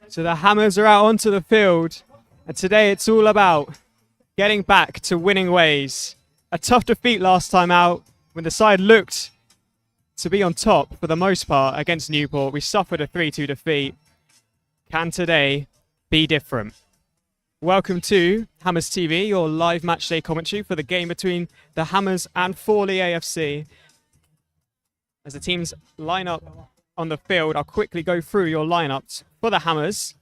So the Hammers are out onto the field, and today it's all about getting back to winning ways. A tough defeat last time out when the side looked to be on top for the most part against Newport. We suffered a 3-2 defeat. Can today be different? Welcome to Hammers TV, your live matchday commentary for the game between the Hammers and Fawley AFC. As the teams line up on the field, I'll quickly go through your lineups. For the Hammers,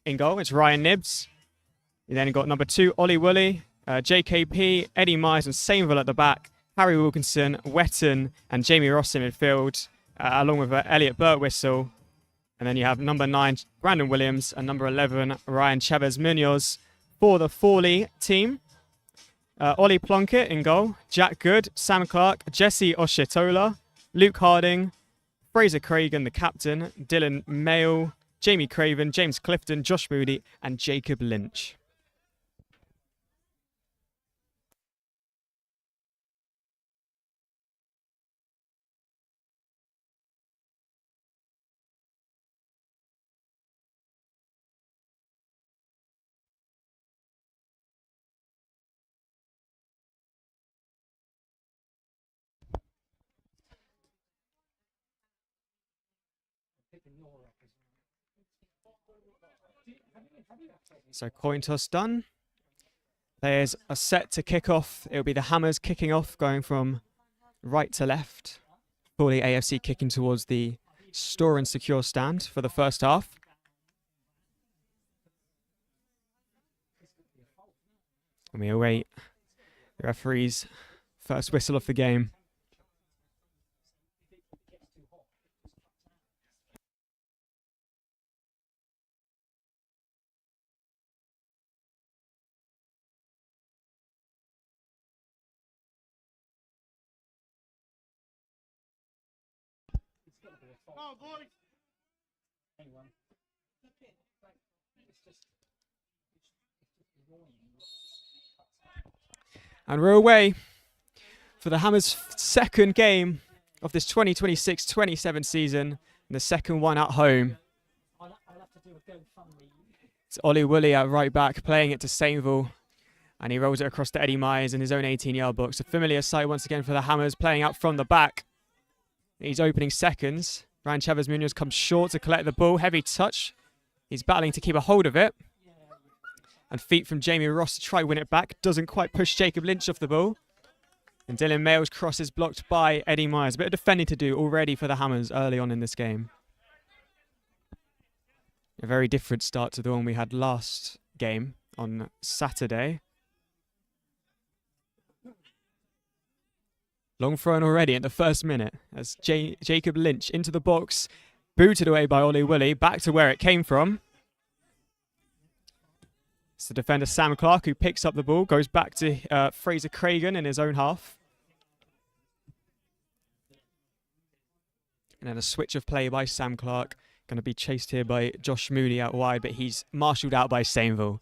in goal, it's Ryan Nibbs. You then got number 2, Ollie Woolley, JKP, Eddie Myers and Sainville at the back, Harry Wilkinson, Wetton and Jamie Ross in midfield, along with Elliot Burtwhistle. And then you have number 9, Brandon Williams, and number 11, Ryan Chavez Munoz. For the Fawley team, Ollie Plunkett in goal, Jack Good, Sam Clark, Jesse Oshitola, Luke Harding, Fraser Cragen, the captain, Dylan Mayle, Jamie Craven, James Clifton, Josh Moody, and Jacob Lynch. So coin toss done. Players are set to kick off. It'll be the Hammers kicking off, going from right to left. Fawley AFC kicking towards the store and secure stand for the first half. And we await the referee's first whistle of the game. Oh, boy. And we're away for the Hammers' second game of this 2026-27 season, and the second one at home. It's Ollie Woolley at right back, playing it to Sainville, and he rolls it across to Eddie Myers in his own 18-yard box. A familiar sight once again for the Hammers, playing out from the back. He's opening seconds. Ryan Chavez Munoz comes short to collect the ball. Heavy touch. He's battling to keep a hold of it. And feet from Jamie Ross to try win it back. Doesn't quite push Jacob Lynch off the ball. And Dylan Mayle's cross is blocked by Eddie Myers. A bit of defending to do already for the Hammers early on in this game. A very different start to the one we had last game on Saturday. Long thrown already in the first minute as Jacob Lynch into the box, booted away by Ollie Woolley, back to where it came from. It's the defender Sam Clark who picks up the ball, goes back to Fraser Cragen in his own half. And then a switch of play by Sam Clark. Going to be chased here by Josh Moody out wide, but he's marshalled out by Stainville.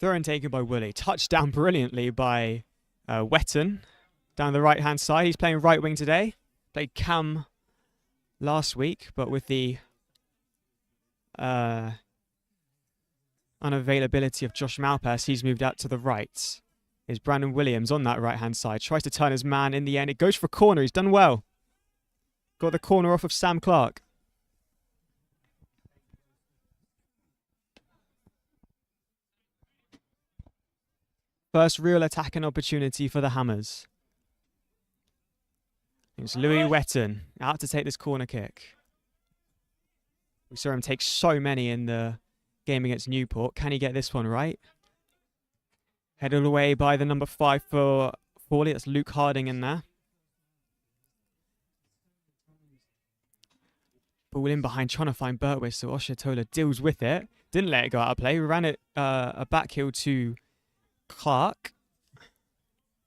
Throw in taken by Woolley. Touchdown brilliantly by Wetton down the right-hand side. He's playing right wing today. Played Cam last week, but with the unavailability of Josh Malpass, he's moved out to the right. Is Brandon Williams on that right-hand side. Tries to turn his man in the end. It goes for a corner. He's done well. Got the corner off of Sam Clark. First real attacking opportunity for the Hammers. It's Louis Wetton out to take this corner kick. We saw him take so many in the game against Newport. Can he get this one right? Headed away by the number 5 for Fawley. That's Luke Harding in there. Ball in behind, trying to find Bertwis. So Oshatola deals with it. Didn't let it go out of play. Ran it a back heel to Clark.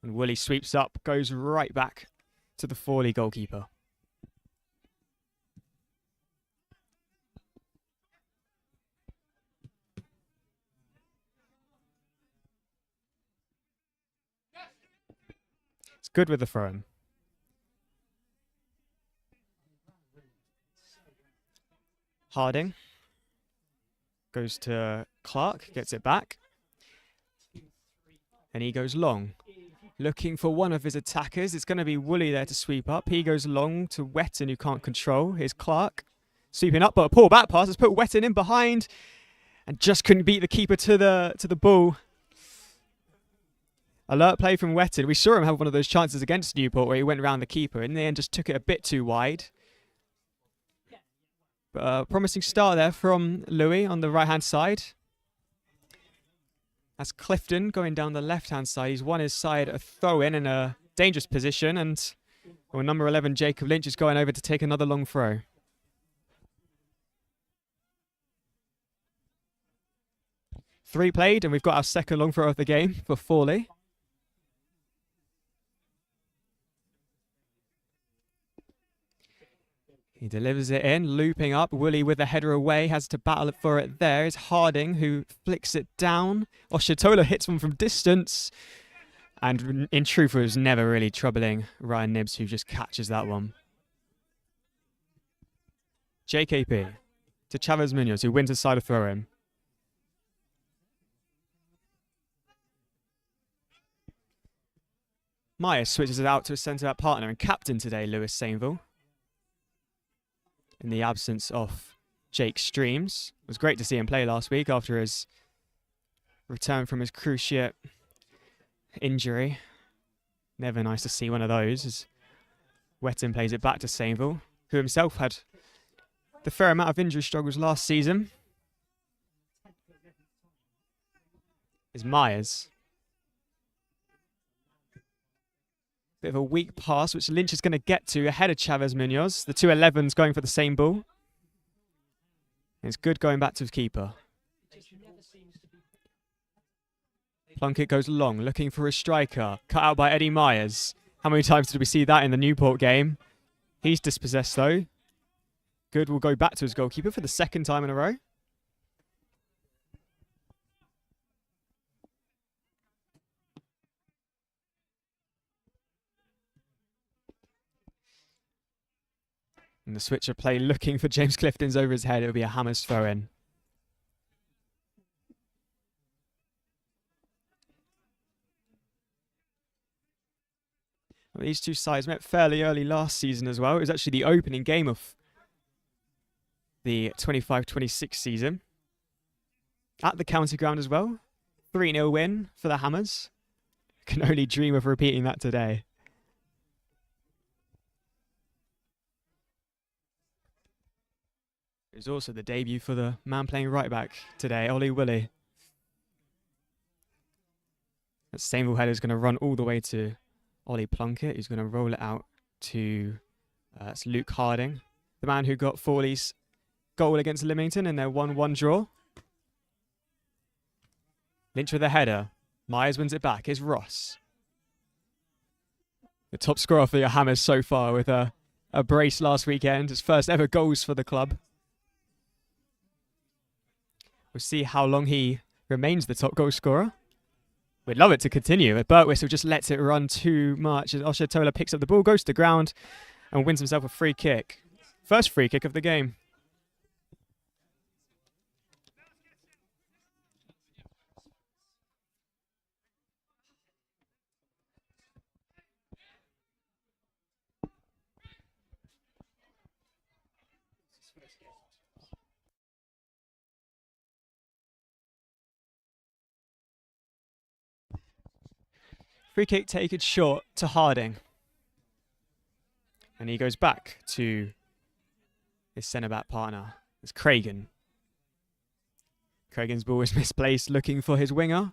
And Woolley sweeps up, goes right back to the Fawley goalkeeper. It's good with the throw-in. Harding goes to Clark, gets it back. And he goes long. Looking for one of his attackers. It's going to be Woolley there to sweep up. He goes long to Wetton, who can't control. Here's Clark sweeping up, but a poor back pass has put Wetton in behind and just couldn't beat the keeper to the ball. Alert play from Wetton. We saw him have one of those chances against Newport where he went around the keeper. In the end, just took it a bit too wide. But promising start there from Louis on the right-hand side. That's Clifton going down the left-hand side. He's won his side a throw-in in a dangerous position. And number 11, Jacob Lynch, is going over to take another long throw. Three played, and we've got our second long throw of the game for Fawley. He delivers it in, looping up. Woolley with the header away, has to battle for it there. It's Harding who flicks it down. Oshatola hits one from distance. And in truth, it was never really troubling Ryan Nibbs, who just catches that one. JKP to Chavez Munoz, who wins a side of throw-in. Myers switches it out to a centre-back partner and captain today, Lewis Sainville. In the absence of Jake Streams. It was great to see him play last week after his return from his cruciate injury. Never nice to see one of those as Wetton plays it back to Sainville, who himself had the fair amount of injury struggles last season. Is Myers. Bit of a weak pass, which Lynch is going to get to ahead of Chavez Munoz. The two 11s going for the same ball. It's good going back to the keeper. Plunkett goes long, looking for a striker. Cut out by Eddie Myers. How many times did we see that in the Newport game? He's dispossessed though. Good will go back to his goalkeeper for the second time in a row. And the switcher play looking for James Clifton's over his head. It'll be a Hammers throw-in. Well, these two sides met fairly early last season as well. It was actually the opening game of the 25-26 season. At the county ground as well. 3-0 win for the Hammers. Can only dream of repeating that today. It was also the debut for the man playing right back today, Ollie Willie. That Stainville header is going to run all the way to Ollie Plunkett, who's going to roll it out to it's Luke Harding, the man who got Fawley's goal against Lymington in their 1-1 draw. Lynch with a header. Myers wins it back. Here's Ross. The top scorer for your Hammers so far with a brace last weekend. His first ever goals for the club. We'll see how long he remains the top goal scorer. We'd love it to continue, but Birtwistle just lets it run too much as Oshatola picks up the ball, goes to the ground, and wins himself a free kick. First free kick of the game. Free kick taken short to Harding. And he goes back to his centre-back partner. It's Cragen. Cragen's ball is misplaced, looking for his winger.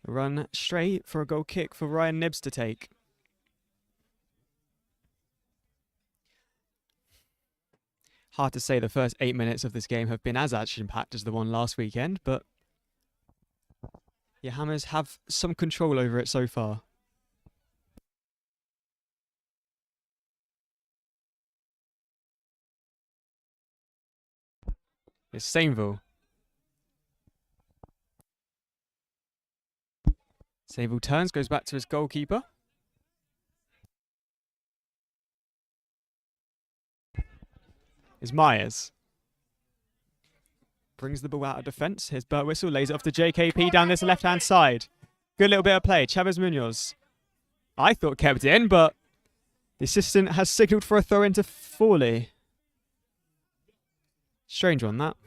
A run straight for a goal kick for Ryan Nibbs to take. Hard to say the first 8 minutes of this game have been as action-packed as the one last weekend, but your Hammers have some control over it so far. It's Sainville. Sainville turns, goes back to his goalkeeper. It's Myers. Brings the ball out of defence. Here's Birtwistle, lays it off to JKP down this left-hand side. Good little bit of play. Chavez Munoz. I thought kept it in, but the assistant has signalled for a throw into Fawley. Strange one, that.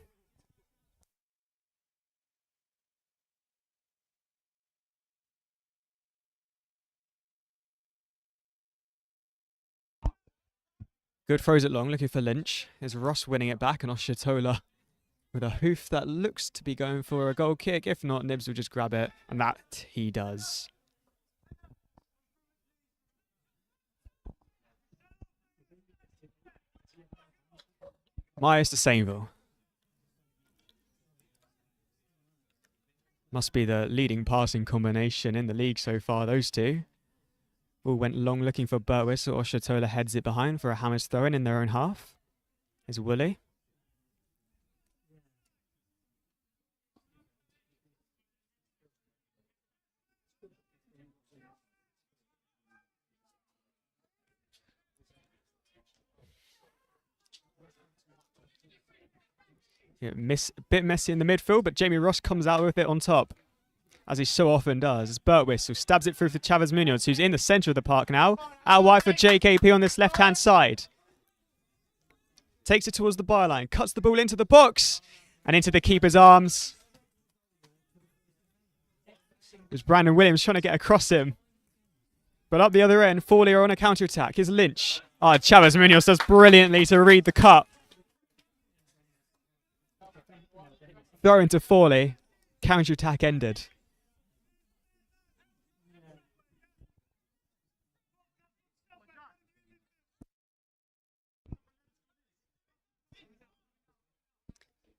Good throws it long, looking for Lynch. Is Ross winning it back, and Oshatola with a hoof that looks to be going for a goal kick. If not, Nibbs will just grab it, and that he does. Myers to Sainville. Must be the leading passing combination in the league so far, those two. Ball went long looking for Birtwistle. Oshatola heads it behind for a Hammers throw-in in their own half. Is Woolley. Yeah, a bit messy in the midfield, but Jamie Ross comes out with it on top, as he so often does. As Birtwistle stabs it through for Chavez Munoz, who's in the centre of the park now. Out wide for JKP on this left-hand side. Takes it towards the byline, cuts the ball into the box, and into the keeper's arms. It was Brandon Williams trying to get across him. But up the other end, Fawley are on a counter-attack. Here's Lynch. Chavez Munoz does brilliantly to read the cut. Throw into Fawley. Counter-attack ended.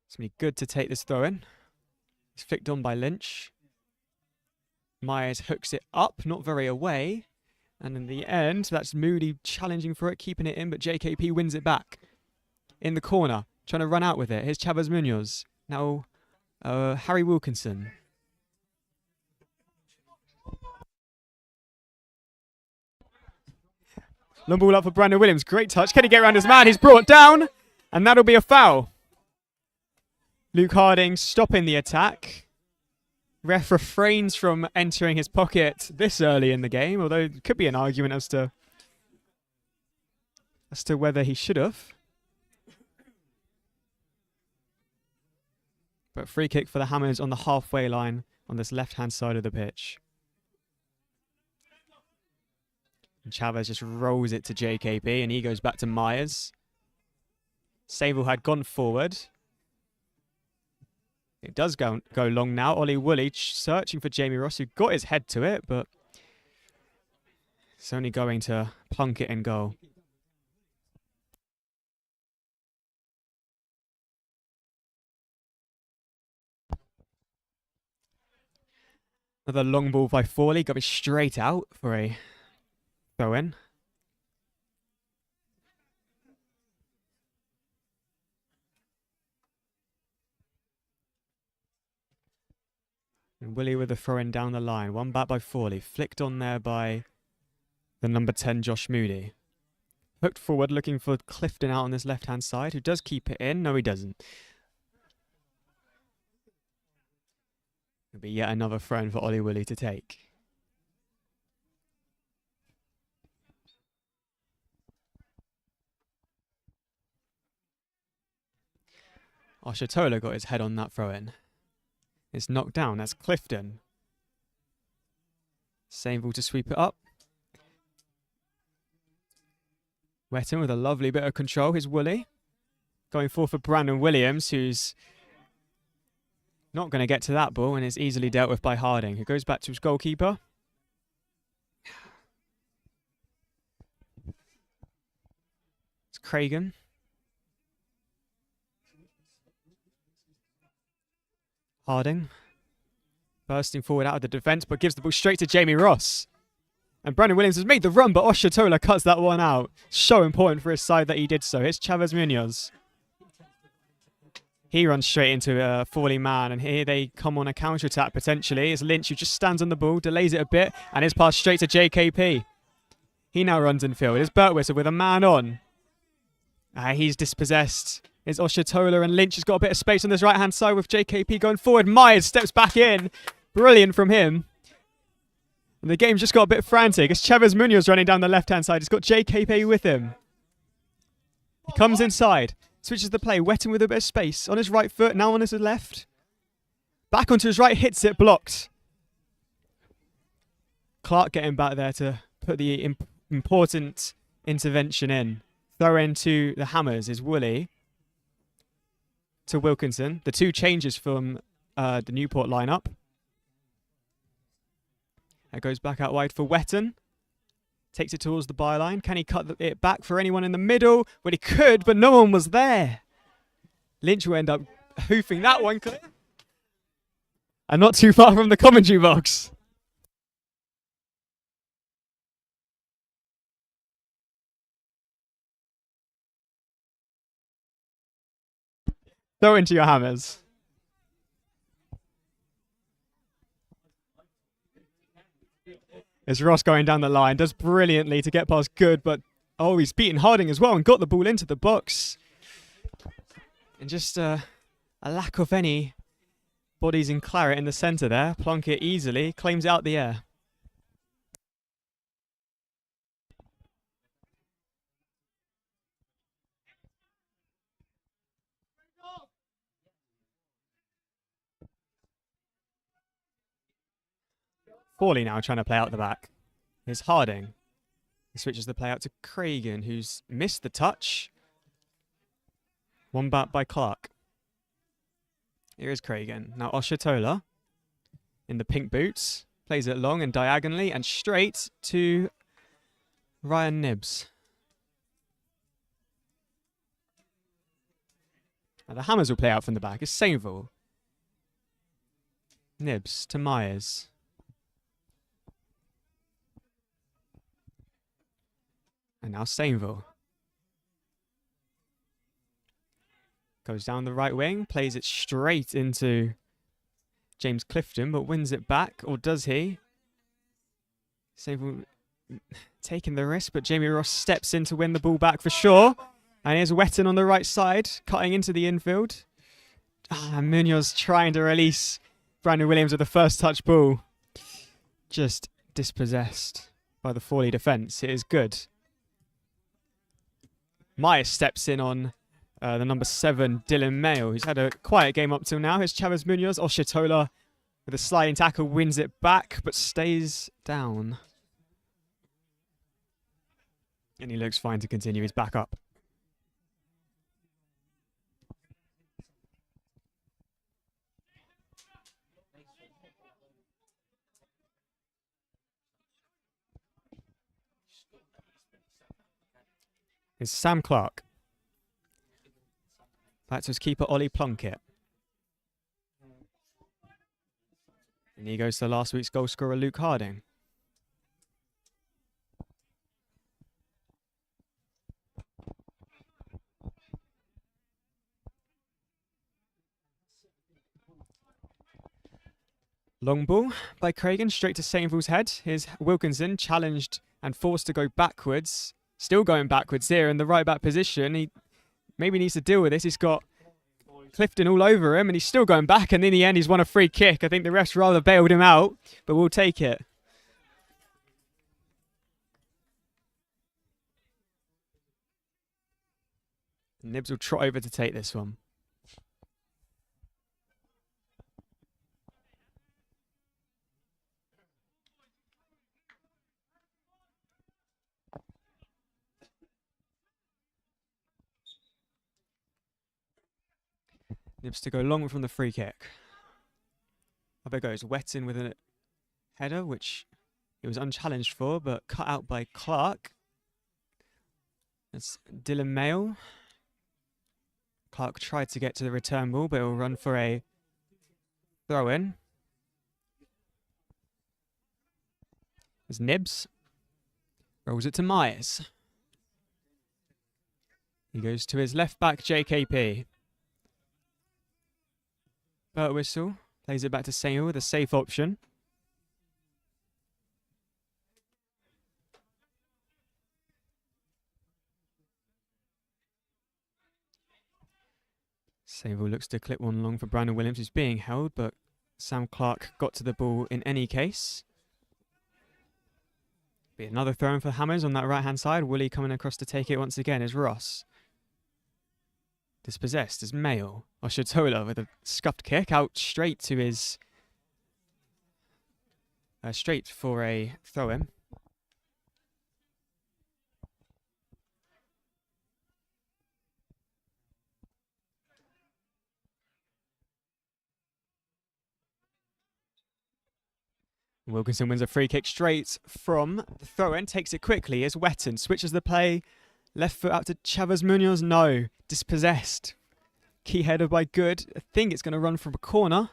It's going to be good to take this throw in. It's flicked on by Lynch. Myers hooks it up, not very away. And in the end, that's Moody challenging for it, keeping it in, but JKP wins it back. In the corner, trying to run out with it. Here's Chavez Munoz. Now, Harry Wilkinson. Long ball up for Brandon Williams. Great touch. Can he get around his man? He's brought down. And that'll be a foul. Luke Harding stopping the attack. Ref refrains from entering his pocket this early in the game, although there could be an argument as to whether he should have. But free kick for the Hammers on the halfway line on this left-hand side of the pitch. And Chavez just rolls it to JKP, and he goes back to Myers. Sainville had gone forward. It does go long now. Ollie Woolley searching for Jamie Ross, who got his head to it, but it's only going to plunk it in goal. Another long ball by Fawley, got me straight out for a throw in. And Willie with the throw in down the line. One back by Fawley. Flicked on there by the number 10, Josh Moody. Hooked forward, looking for Clifton out on this left-hand side, who does keep it in. No, he doesn't. It'll be yet another throw in for Ollie Willie to take. Oshatola got his head on that throw-in. It's knocked down. That's Clifton. Same ball to sweep it up. Wetton with a lovely bit of control. Here's Woolley. Going forward for Brandon Williams, who's not going to get to that ball and is easily dealt with by Harding, who goes back to his goalkeeper. It's Cragen. Harding. Bursting forward out of the defence, but gives the ball straight to Jamie Ross. And Brandon Williams has made the run, but Oshatola cuts that one out. So important for his side that he did so. Here's Chavez Munoz. He runs straight into a Fawley man, and here they come on a counter-attack potentially. It's Lynch who just stands on the ball, delays it a bit, and is passed straight to JKP. He now runs in field. It's Burtwistle with a man on. He's dispossessed. It's Oshatola, and Lynch has got a bit of space on this right-hand side with JKP going forward. Myers steps back in. Brilliant from him. And the game just got a bit frantic. It's Chavez Munoz running down the left-hand side. He's got JKP with him. He comes inside. Switches the play. Wetton with a bit of space. On his right foot. Now on his left. Back onto his right. Hits it. Blocked. Clark getting back there to put the important intervention in. Throw in to the Hammers is Woolley. To Wilkinson. The two changes from the Newport lineup. That goes back out wide for Wetton. Takes it towards the byline. Can he cut it back for anyone in the middle? Well, he could, but no one was there. Lynch will end up hoofing that one clear. And not too far from the commentary box. Throw into your Hammers. It's Ross going down the line. Does brilliantly to get past Good, but oh, he's beaten Harding as well and got the ball into the box. And just a lack of any bodies in claret in the centre there. Plunkett easily claims it out the air. Fawley now trying to play out the back. Here's Harding. He switches the play out to Cragen, who's missed the touch. One back by Clark. Here is Cragen. Now Oshatola in the pink boots. Plays it long and diagonally and straight to Ryan Nibbs. Now the Hammers will play out from the back. It's Sainville. Nibbs to Myers. And now Sainville. Goes down the right wing, plays it straight into James Clifton, but wins it back, or does he? Sainville taking the risk, but Jamie Ross steps in to win the ball back for sure. And here's Wetton on the right side, cutting into the infield. Munoz trying to release Brandon Williams with the first touch ball. Just dispossessed by the Fawley defence. It is Good. Myers steps in on the number 7, Dylan Mayo, who's had a quiet game up till now. Here's Chavez Munoz. Oshatola with a sliding tackle wins it back, but stays down. And he looks fine to continue. He's back up. Is Sam Clark. Back to his keeper, Ollie Plunkett. And he goes to last week's goal scorer, Luke Harding. Long ball by Cragen, straight to Sainville's head. Here's Wilkinson, challenged and forced to go backwards. Still going backwards here in the right back position. He maybe needs to deal with this. He's got Clifton all over him and he's still going back, and in the end he's won a free kick. I think the refs rather bailed him out, but we'll take it. Nibs will trot over to take this one. Nibs to go long from the free kick. Up it goes. Wetton with a header, which he was unchallenged for, but cut out by Clark. That's Dylan Mayle. Clark tried to get to the return ball, but he'll run for a throw-in. There's Nibs. Rolls it to Myers. He goes to his left back, JKP. Burt whistle. Plays it back to Samuel with a safe option. Samuel looks to clip one long for Brandon Williams, who's being held, but Sam Clark got to the ball in any case. Be another throw-in for Hammers on that right-hand side. Willie coming across to take it once again is Ross. Dispossessed is Mayle. Oshatola with a scuffed kick out straight to his... straight for a throw-in. Wilkinson wins a free kick straight from the throw-in, takes it quickly as Wetton switches the play. Left foot out to Chavez Munoz. No. Dispossessed. Key header by Good. I think it's going to run from a corner.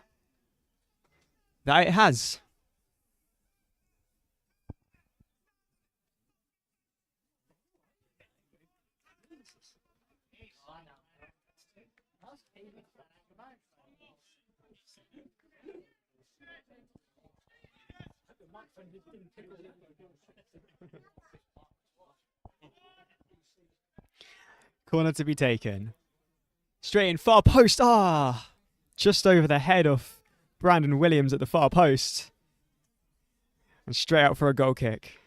That it has. Corner to be taken. Straight in, far post. Just over the head of Brandon Williams at the far post. And straight out for a goal kick.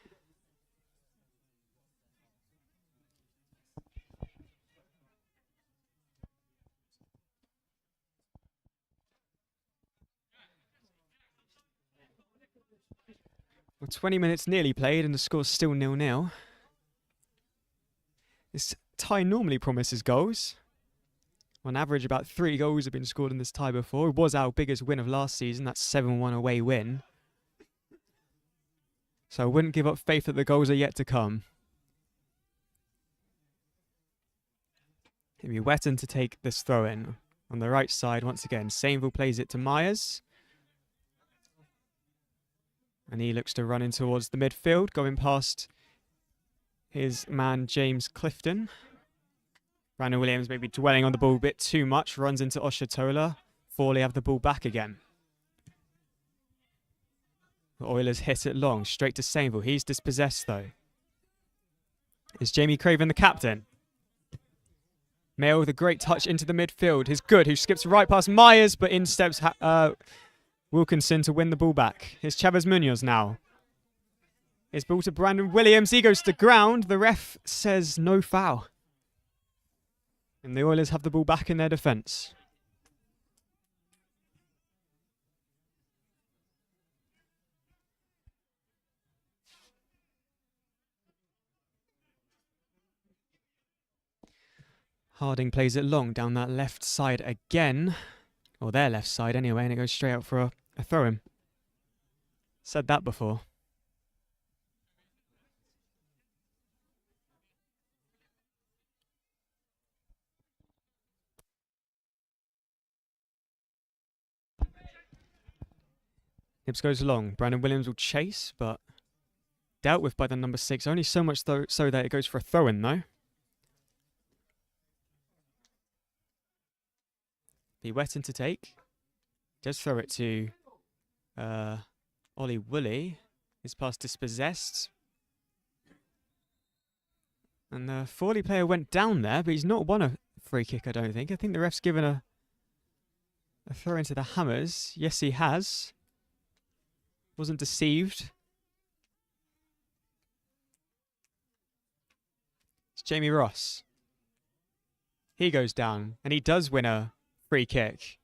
Well, 20 minutes nearly played and the score's still 0-0. This tie normally promises goals. On average, about 3 goals have been scored in this tie before. It was our biggest win of last season. That 7-1 away win. So I wouldn't give up faith that the goals are yet to come. It'll be Wetton to take this throw-in. On the right side, once again, Sainville plays it to Myers. And he looks to run in towards the midfield, going past his man, James Clifton. Brandon Williams maybe dwelling on the ball a bit too much, runs into Oshatola. Fawley have the ball back again. The Oilers hit it long, straight to Sainville. He's dispossessed though. Is Jamie Craven the captain? Mayle with a great touch into the midfield. He's Good, who skips right past Myers, but in steps Wilkinson to win the ball back. Here's Chavez Munoz now. It's ball to Brandon Williams. He goes to ground. The ref says no foul. And the Oilers have the ball back in their defence. Harding plays it long down that left side again. Or their left side anyway, and it goes straight out for a throw-in. Said that before. Nibs goes long. Brandon Williams will chase, but dealt with by the number 6. Only so much so that it goes for a throw-in, though. Be Wetton to take. Does throw it to Ollie Woolley. His pass dispossessed. And the Fawley player went down there, but he's not won a free kick, I don't think. I think the ref's given a throw into the Hammers. Yes, he has. Wasn't deceived. It's Jamie Ross. He goes down, and he does win a free kick.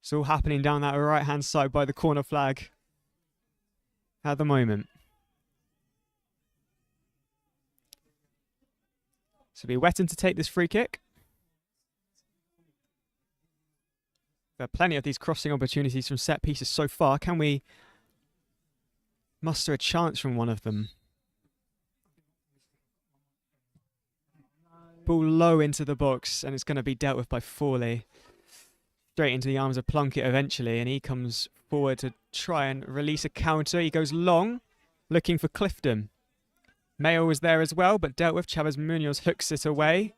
It's all happening down that right-hand side by the corner flag at the moment. So it'll be Wetton to take this free kick. There are plenty of these crossing opportunities from set pieces so far. Can we muster a chance from one of them? Ball low into the box, and it's going to be dealt with by Fawley. Straight into the arms of Plunkett eventually, and he comes forward to try and release a counter. He goes long, looking for Clifton. Mayo was there as well, but dealt with. Chavez Munoz hooks it away.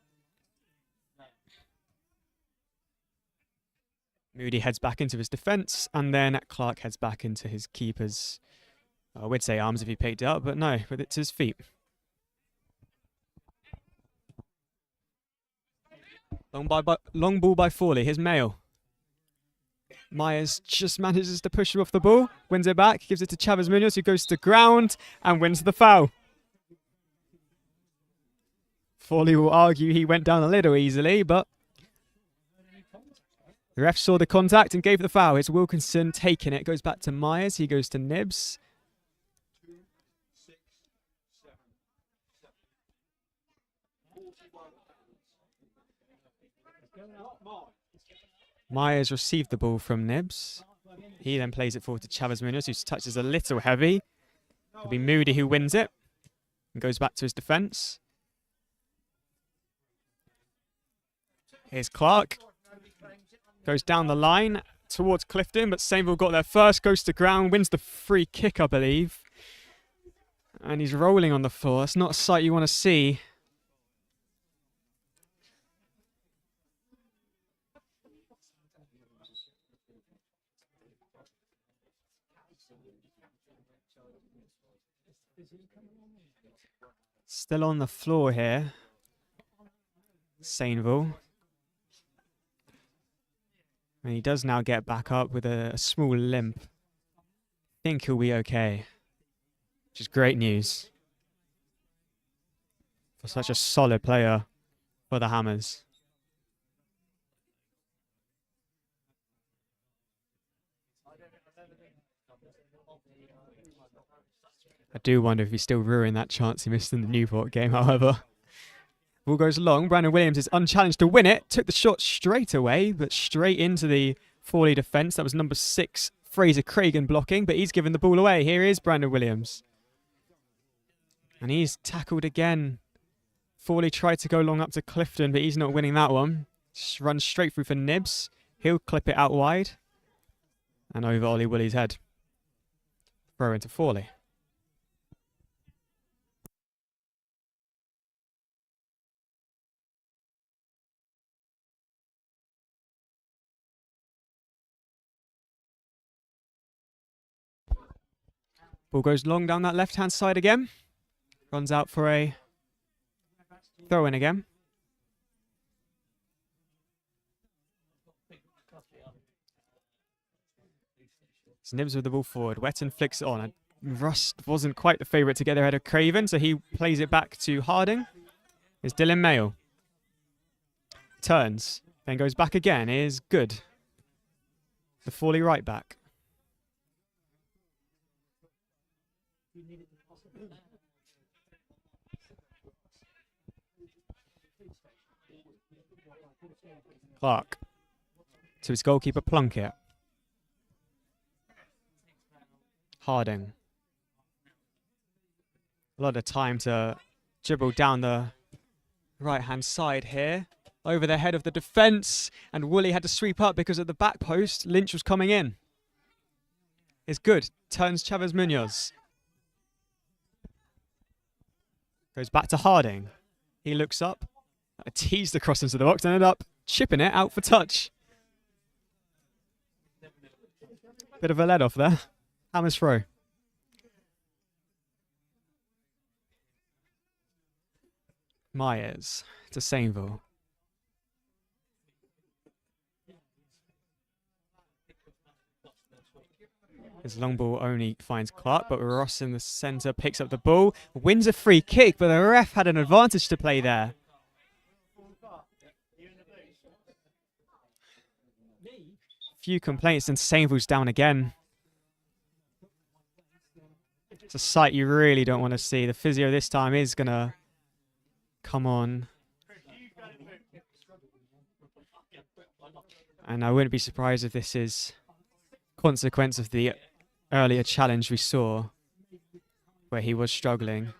Moody heads back into his defence, and then Clark heads back into his keeper's, I would say arms if he picked it up, but no, with it to his feet. Long ball by Fawley. Here's Mayo. Myers just manages to push him off the ball, wins it back, gives it to Chavez Munoz, who goes to ground and wins the foul. Fawley will argue he went down a little easily, but the ref saw the contact and gave the foul. It's Wilkinson taking it. Goes back to Myers. He goes to Nibs. Myers received the ball from Nibs. He then plays it forward to Chavez Munoz, whose touch is a little heavy. It'll be Moody who wins it and goes back to his defence. Here's Clark. Goes down the line towards Clifton, but Sainville got there first, goes to ground, wins the free kick, I believe. And he's rolling on the floor. That's not a sight you want to see. Still on the floor here, Sainville. And he does now get back up with a small limp. I think he'll be okay, which is great news for such a solid player for the Hammers. I do wonder if he's still ruining that chance he missed in the Newport game, however. Ball goes long. Brandon Williams is unchallenged to win it. Took the shot straight away, but straight into the Fawley defence. That was number 6, Fraser Cragen blocking, but he's given the ball away. Here is Brandon Williams. And he's tackled again. Fawley tried to go long up to Clifton, but he's not winning that one. Just runs straight through for Nibs. He'll clip it out wide. And over Ollie Woolley's head. Throw into Fawley. Ball goes long down that left-hand side again. Runs out for a throw-in again. It's Nibs with the ball forward. Wetton flicks it on. Rust wasn't quite the favourite to get ahead of Craven, so he plays it back to Harding. It's Dylan Mayo. Turns. Then goes back again. Is good. The Fawley right back. Clark to his goalkeeper Plunkett. Harding. A lot of time to dribble down the right-hand side here. over the head of the defence, and Woolley had to sweep up because of the back post. Lynch was coming in. It's good. Turns Chavez Munoz. Goes back to Harding. He looks up. Teased the cross into the box and ended up chipping it out for touch. Bit of a let off there. Hammers throw. Myers to Sainville. His long ball only finds Clark, but Ross in the centre picks up the ball, wins a free kick, but the ref had an advantage to play there. Few complaints and Sainville's down again. It's a sight you really don't want to see. The physio this time is going to come on. And I wouldn't be surprised if this is consequence of the earlier challenge we saw where he was struggling.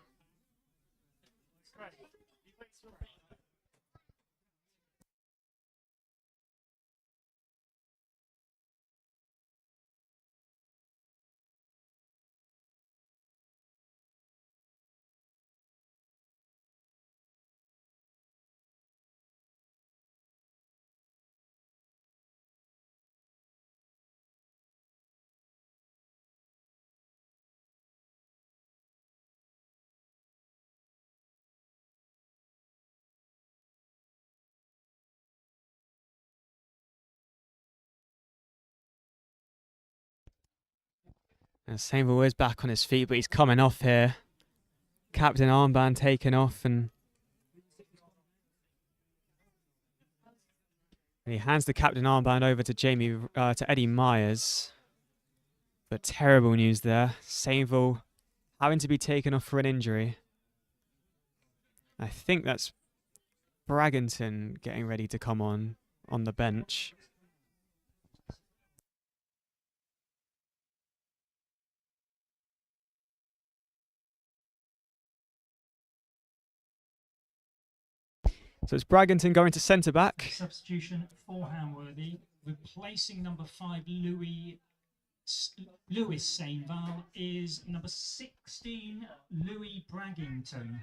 And Sainville is back on his feet, but he's coming off here. Captain armband taken off, and he hands the captain armband over to Eddie Myers. But terrible news there. Sainville having to be taken off for an injury. I think that's Bragginton getting ready to come on the bench. So it's Bragginton going to centre-back. Substitution for Hamworthy, replacing number 5 Lewis Sainval is number 16 Louis Bragginton.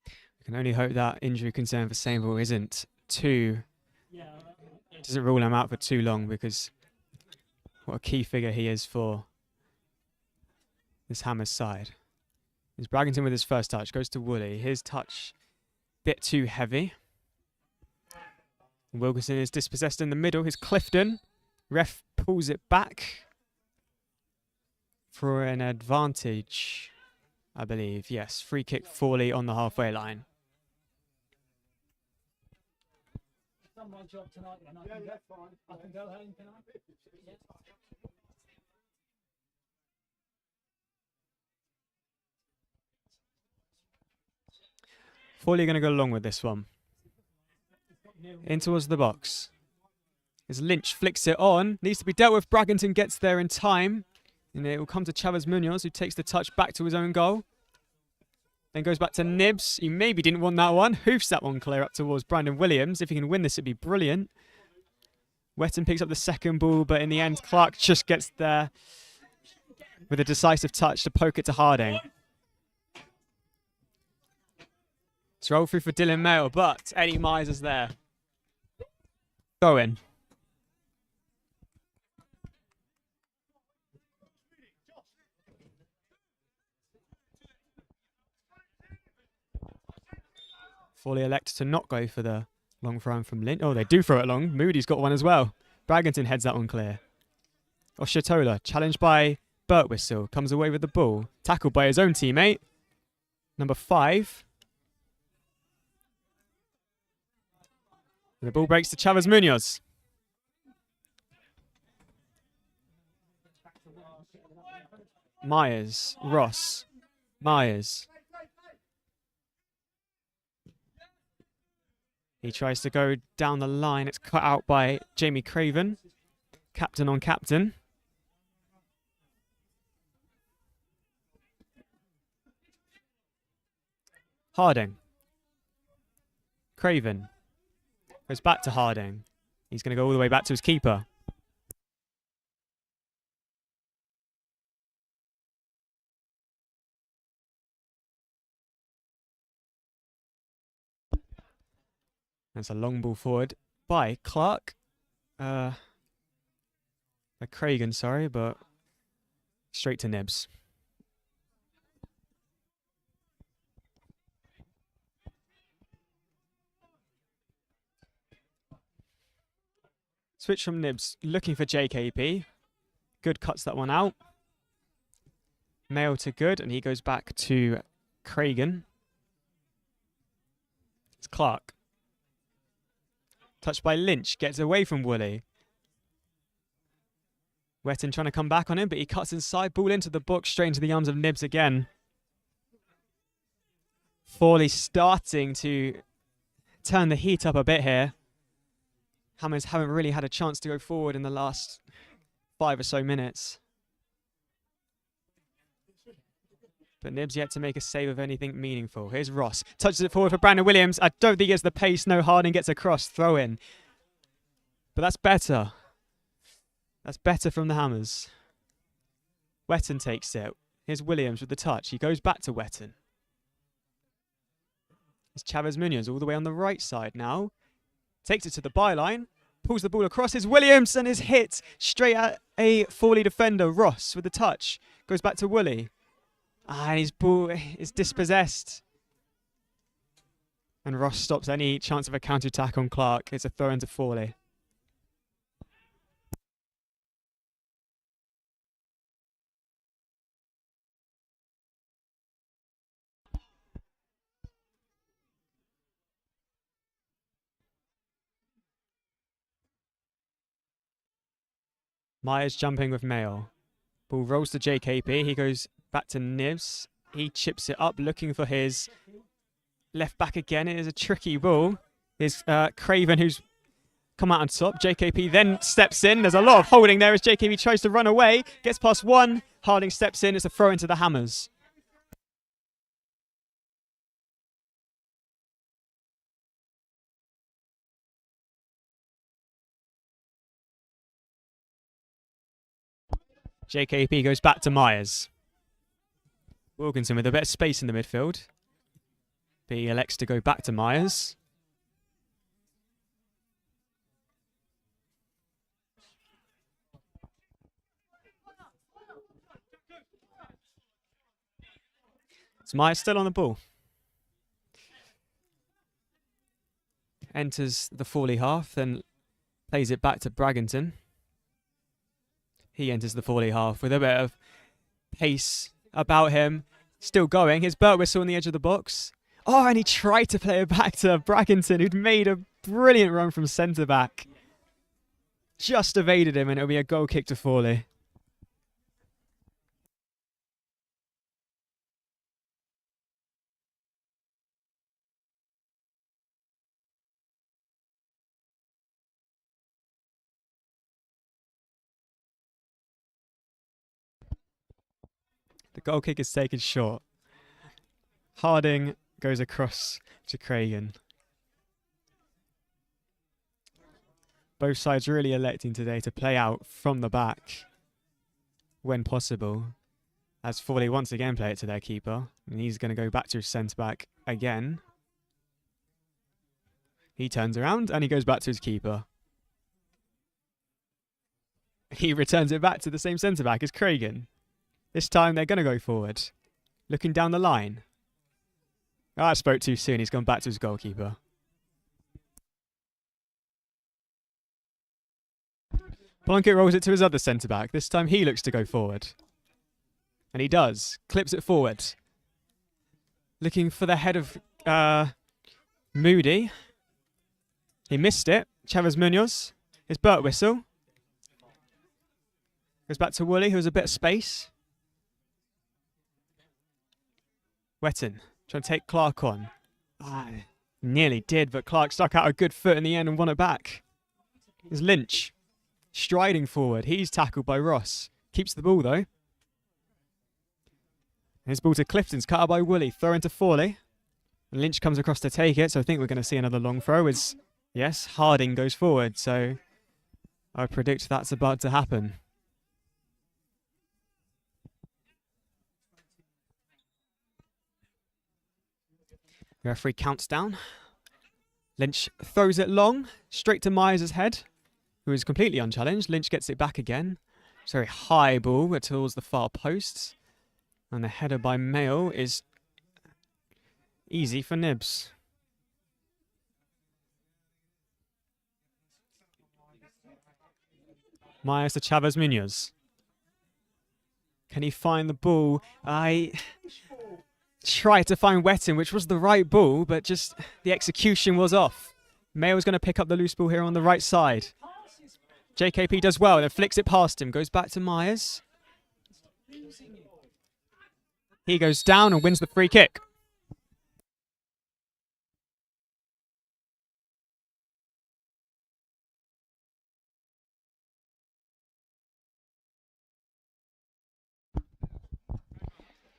We can only hope that injury concern for Sainville doesn't rule him out for too long, because what a key figure he is for this Hammers side. It's Bragginton with his first touch, goes to Woolley. His touch, bit too heavy. Wilkinson is dispossessed in the middle. Here's Clifton. Ref pulls it back for an advantage, I believe. Yes, free kick Fawley on the halfway line. I've done my job tonight, and I can go home tonight. Fawley going to go along with this one. In towards the box. As Lynch flicks it on. Needs to be dealt with. Bragginton gets there in time. And it will come to Chavez Munoz, who takes the touch back to his own goal. Then goes back to Nibs. He maybe didn't want that one. Hoofs that one clear up towards Brandon Williams. If he can win this, it'd be brilliant. Wetton picks up the second ball, but in the end, Clark just gets there with a decisive touch to poke it to Harding. It's rolled through for Dylan Mail, but Eddie Myers is there. Go in. Fawley elects to not go for the long throw from Lynch. Oh, they do throw it long. Moody's got one as well. Bragginton heads that one clear. Oshatola, challenged by Birtwistle, comes away with the ball. Tackled by his own teammate. Number 5. And the ball breaks to Chavez Munoz. Myers, Ross, Myers. He tries to go down the line. It's cut out by Jamie Craven. Captain on captain. Harding. Craven. Goes back to Harding. He's going to go all the way back to his keeper. That's a long ball forward by Clark. By Cragen, sorry, but straight to Nibs. Switch from Nibs, looking for JKP. Good cuts that one out. Mail to Good, and he goes back to Cragen. It's Clark. Touched by Lynch, gets away from Woolley. Wetton trying to come back on him, but he cuts inside, ball into the box, straight into the arms of Nibs again. Fawley starting to turn the heat up a bit here. Hammers haven't really had a chance to go forward in the last 5 or so minutes. But Nibs yet to make a save of anything meaningful. Here's Ross. Touches it forward for Brandon Williams. I don't think he gets the pace. No, Harding gets across. Throw in. But that's better. That's better from the Hammers. Wetton takes it. Here's Williams with the touch. He goes back to Wetton. It's Chavez Munoz all the way on the right side now. Takes it to the byline. Pulls the ball across. Here's Williams and is hit straight at a Fawley defender. Ross with the touch. Goes back to Woolley. And his ball is dispossessed. And Ross stops any chance of a counter-attack on Clark. It's a throw into Fawley. Myers jumping with Mayo. Ball rolls to JKP. He goes back to Nibs. He chips it up, looking for his left back again. It is a tricky ball. Here's Craven, who's come out on top. JKP then steps in. There's a lot of holding there as JKP tries to run away. Gets past one. Harding steps in. It's a throw into the Hammers. JKP goes back to Myers. Wilkinson with a bit of space in the midfield. But he elects to go back to Myers. It's Myers still on the ball. Enters the Fawley half, then plays it back to Braggington. He enters the Fawley half with a bit of pace about him. Still going. Here's Birtwistle on the edge of the box. Oh, and he tried to play it back to Braggington, who'd made a brilliant run from centre-back. Just evaded him, and it'll be a goal kick to Fawley. The goal kick is taken short. Harding goes across to Cragen. Both sides really electing today to play out from the back when possible. As Fawley once again play it to their keeper. And he's going to go back to his centre-back again. He turns around and he goes back to his keeper. He returns it back to the same centre-back as Cragen. This time they're going to go forward. Looking down the line. I spoke too soon. He's gone back to his goalkeeper. Plunkett rolls it to his other centre-back. This time he looks to go forward. And he does. Clips it forward. Looking for the head of Moody. He missed it. Chavez Munoz. It's Birtwistle. Goes back to Woolley, who has a bit of space. Wetton trying to take Clark on. Nearly did, but Clark stuck out a good foot in the end and won it back. Here's Lynch striding forward. He's tackled by Ross. Keeps the ball though. His ball to Clifton's cut out by Woolley. Throw into Fawley. And Lynch comes across to take it, so I think we're going to see another long throw as, yes, Harding goes forward. So I predict that's about to happen. The referee counts down. Lynch throws it long, straight to Myers' head, who is completely unchallenged. Lynch gets it back again. It's a very high ball towards the far post. And the header by Mayo is easy for Nibs. Myers to Chavez Munoz. Can he find the ball? I tried to find Wetton, which was the right ball, but just the execution was off. Mayo's going to pick up the loose ball here on the right side. JKP does well, then flicks it past him, goes back to Myers. He goes down and wins the free kick.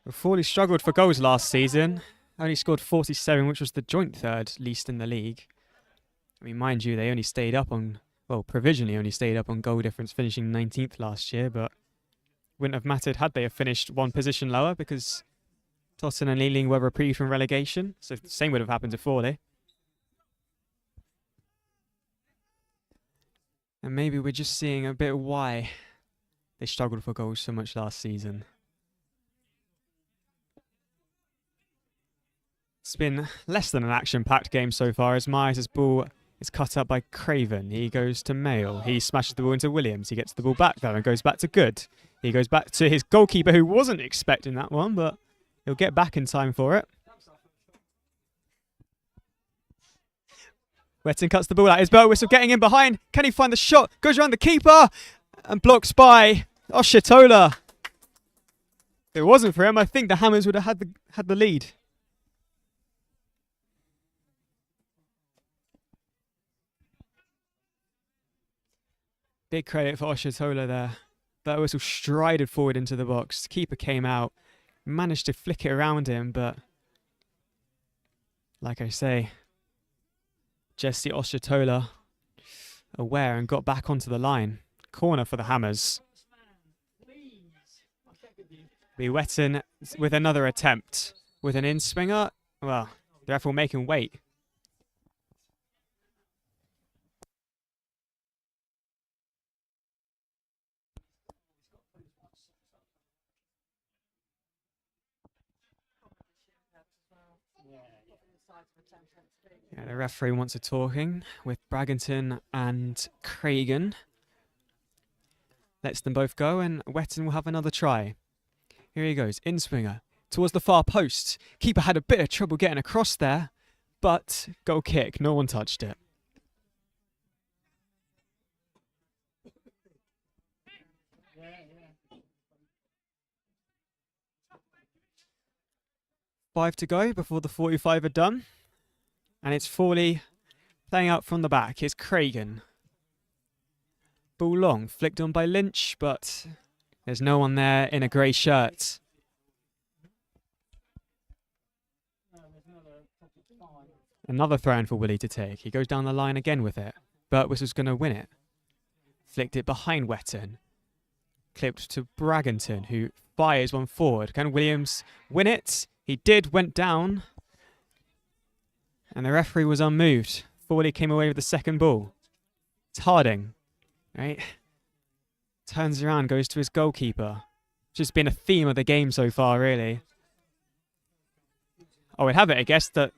Fawley struggled for goals last season. Only scored 47, which was the joint third least in the league. I mean, mind you, they only stayed up on, well, provisionally only stayed up on goal difference, finishing 19th last year, but wouldn't have mattered had they have finished one position lower because Tottenham and Ealing were reprieved from relegation, so the same would have happened to Fawley. And maybe we're just seeing a bit why they struggled for goals so much last season. It's been less than an action-packed game so far as Myers' ball is cut up by Craven. He goes to Mayo. He smashes the ball into Williams. He gets the ball back there and goes back to Good. He goes back to his goalkeeper who wasn't expecting that one, but he'll get back in time for it. Wetton cuts the ball out. His bell whistle getting in behind. Can he find the shot? Goes around the keeper and blocks by Oshitola. If it wasn't for him, I think the Hammers would have had the lead. Big credit for Oshitola there. That whistle strided forward into the box. The keeper came out, managed to flick it around him, but like I say, Jesse Oshitola aware and got back onto the line. Corner for the Hammers. Be Wetton with another attempt. With an in-swinger, well, the ref will make him wait. Yeah, the referee wants a talking with Bragginton and Cragen. Lets them both go and Wetton will have another try. Here he goes, in-swinger towards the far post. Keeper had a bit of trouble getting across there, but goal kick, no one touched it. Five to go before the 45 are done. And it's Fawley playing out from the back. Here's Cragen. Ball long, flicked on by Lynch, but there's no one there in a grey shirt. Another throw-in for Willie to take. He goes down the line again with it. Burtwis was going to win it. Flicked it behind Wetton. Clipped to Bragginton, who fires one forward. Can Williams win it? He did, went down. And the referee was unmoved. Fawley came away with the second ball. It's Harding, right? Turns around, goes to his goalkeeper. Just been a theme of the game so far, really. Oh, we'd have it, I guess, that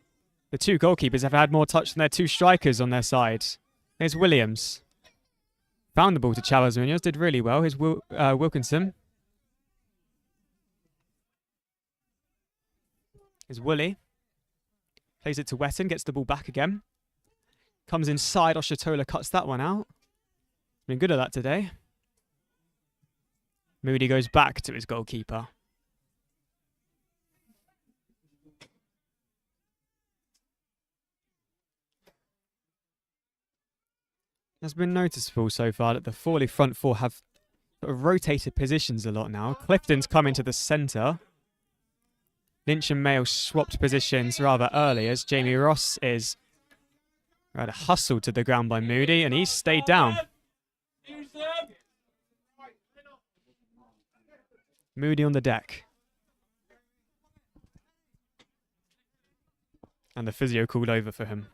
the two goalkeepers have had more touch than their two strikers on their side. Here's Williams. Found the ball to Chavez Munoz, did really well. Here's Wilkinson. Here's Woolley. Plays it to Wetton, gets the ball back again. Comes inside, Oshitola cuts that one out. Been good at that today. Moody goes back to his goalkeeper. It's been noticeable so far that the Fawley front four have sort of rotated positions a lot now. Clifton's come into the centre. Lynch and Mayo swapped positions rather early as Jamie Ross is rather hustled to the ground by Moody, and he's stayed down. Moody on the deck. And the physio called over for him.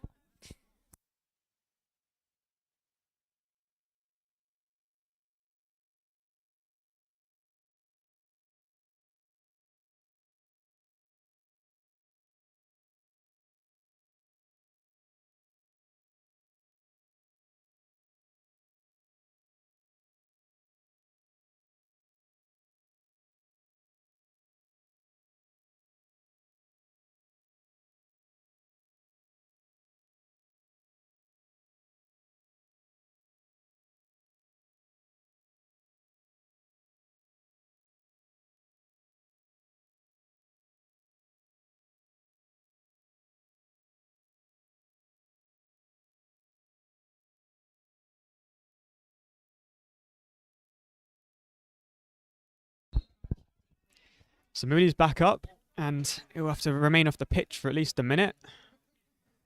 So Moody's back up, and he'll have to remain off the pitch for at least a minute.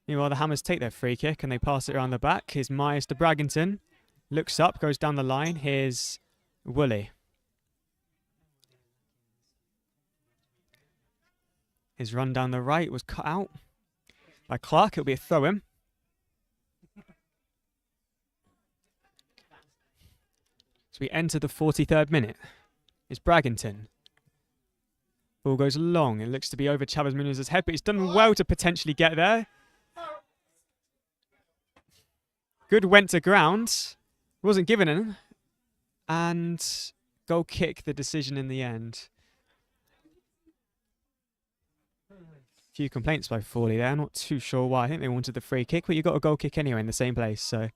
Meanwhile, the Hammers take their free kick and they pass it around the back. Here's Myers to Braggington. Looks up, goes down the line. Here's Woolley. His run down the right was cut out by Clark. It'll be a throw-in. So we enter the 43rd minute. It's Braggington. Ball goes long. It looks to be over Chavez Munoz's head, but he's done well to potentially get there. Good went to ground. Wasn't given in. And goal kick, the decision in the end. Few complaints by Fawley there. Not too sure why. I think they wanted the free kick, but you got a goal kick anyway in the same place, so...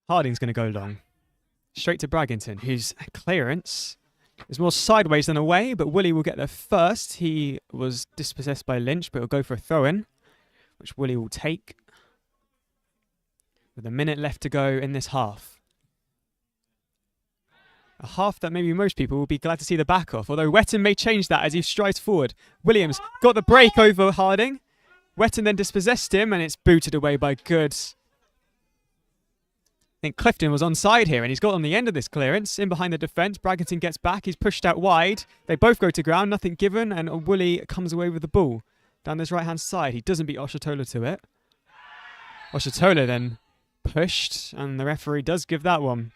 Harding's going to go long. Straight to Braggington, whose clearance is more sideways than away, but Woolley will get there first. He was dispossessed by Lynch, but he'll go for a throw-in, which Woolley will take. With a minute left to go in this half. A half that maybe most people will be glad to see the back off, although Wetton may change that as he strides forward. Williams got the break over Harding. Wetton then dispossessed him, and it's booted away by Good. I think Clifton was onside here, and he's got on the end of this clearance. In behind the defence, Braggington gets back. He's pushed out wide. They both go to ground, nothing given, and Woolley comes away with the ball down this right-hand side. He doesn't beat Oshatola to it. Oshatola then pushed, and the referee does give that one.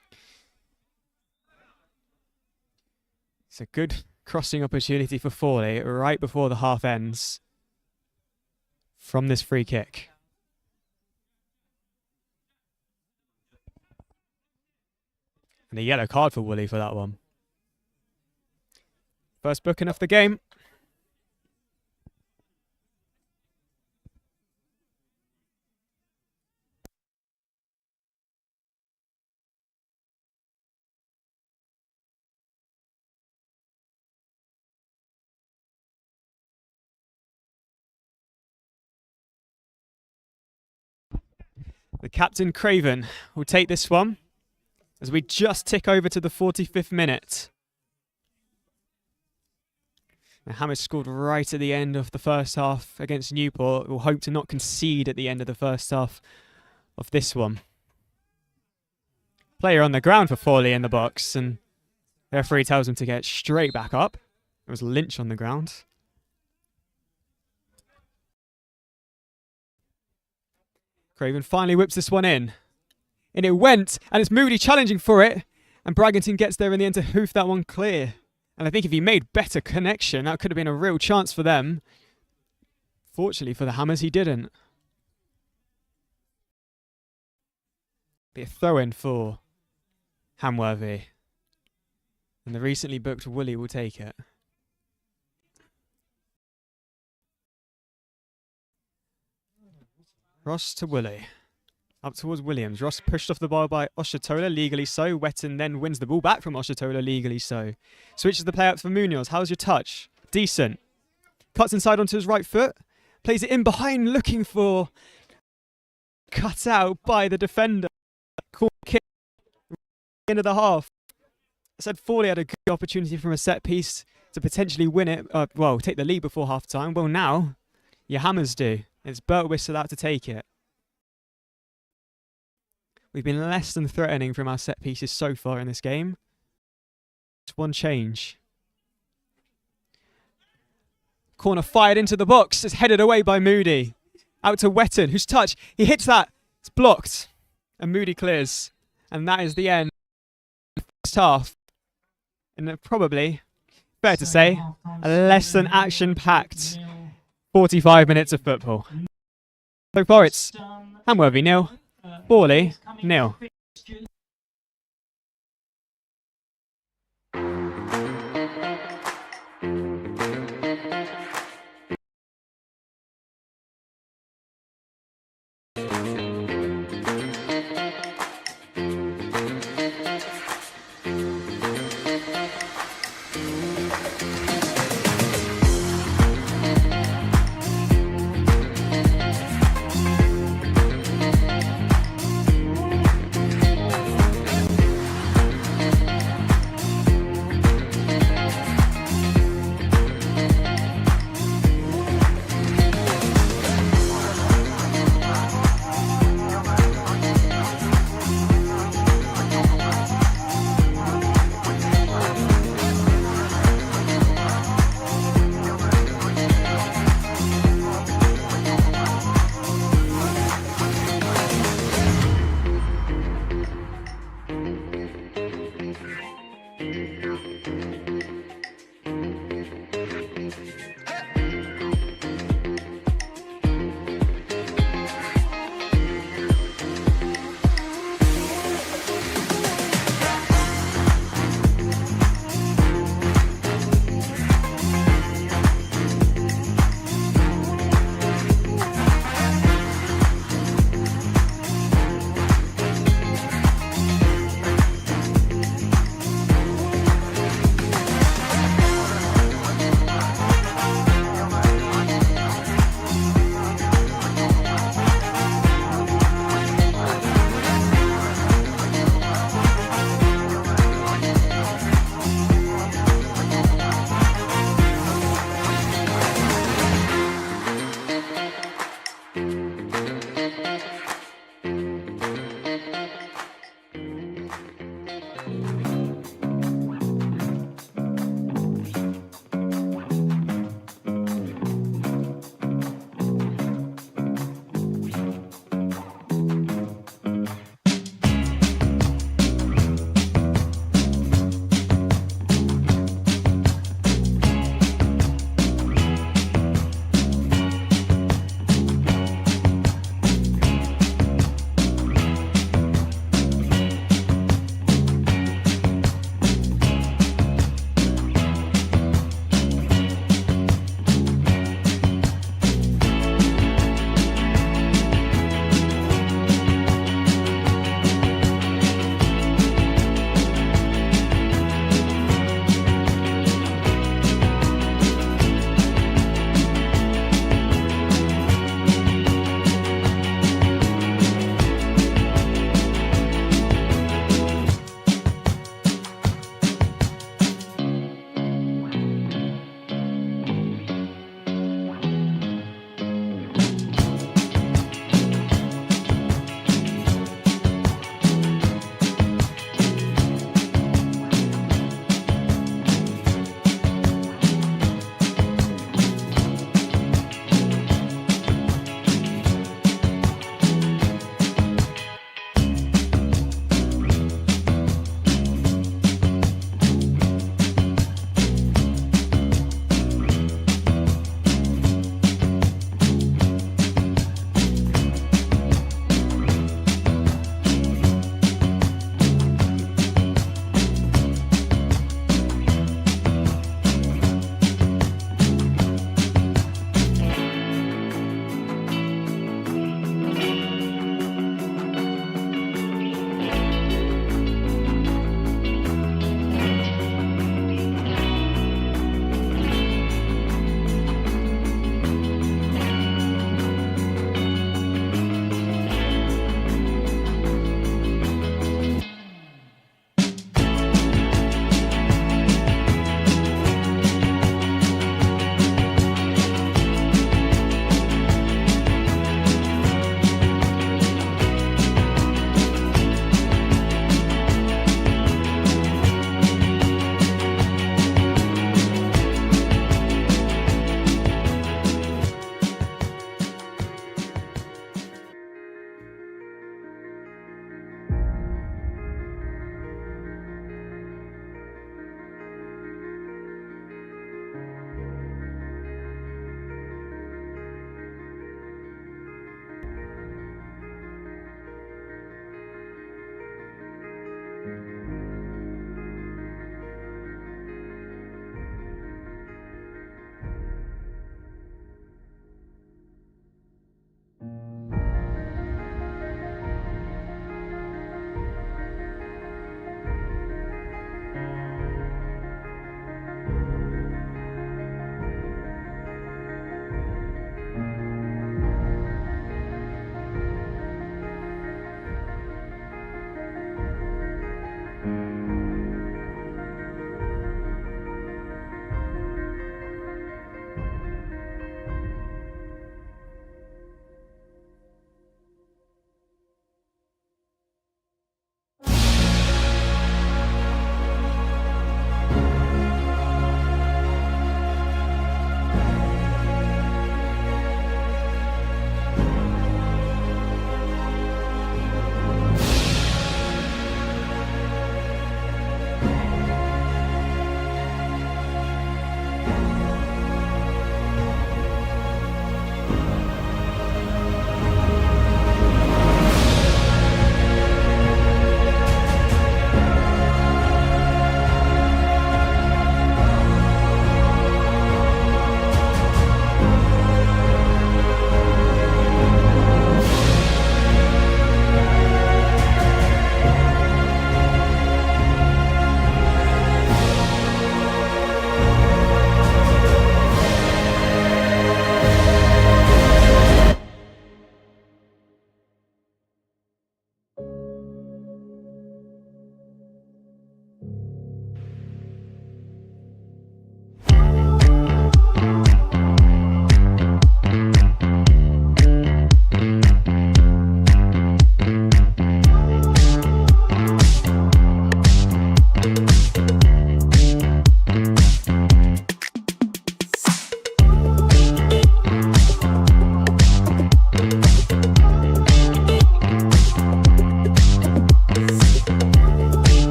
It's a good crossing opportunity for Fawley right before the half ends from this free kick. And a yellow card for Woolley for that one. First booking of the game. The captain, Craven, will take this one as we just tick over to the 45th minute. The Hammers scored right at the end of the first half against Newport. We'll hope to not concede at the end of the first half of this one. Player on the ground for Fawley in the box, and the referee tells him to get straight back up. It was Lynch on the ground. Craven finally whips this one in. And it went, and it's Moody challenging for it. And Braggington gets there in the end to hoof that one clear. And I think if he made better connection, that could have been a real chance for them. Fortunately for the Hammers, he didn't. Be a throw-in for Hamworthy. And the recently booked Woolley will take it. Ross to Woolley. Up towards Williams. Ross pushed off the ball by Oshatola, legally so. Wetton then wins the ball back from Oshatola, legally so. Switches the play up for Munoz. How's your touch? Decent. Cuts inside onto his right foot. Plays it in behind, looking for... Cut out by the defender. Corner kick. End of the half. I said Fawley had a good opportunity from a set piece to potentially win it. Take the lead before half time. Well, now, your Hammers do. It's Bert Whistle out to take it. We've been less than threatening from our set pieces so far in this game. Just one change. Corner fired into the box. It's headed away by Moody. Out to Wetton, whose touch. He hits that. It's blocked. And Moody clears. And that is the end of the first half. And probably, fair to say, a less than action-packed 45 minutes of football. So far it's Hamworthy 0, Fawley 0.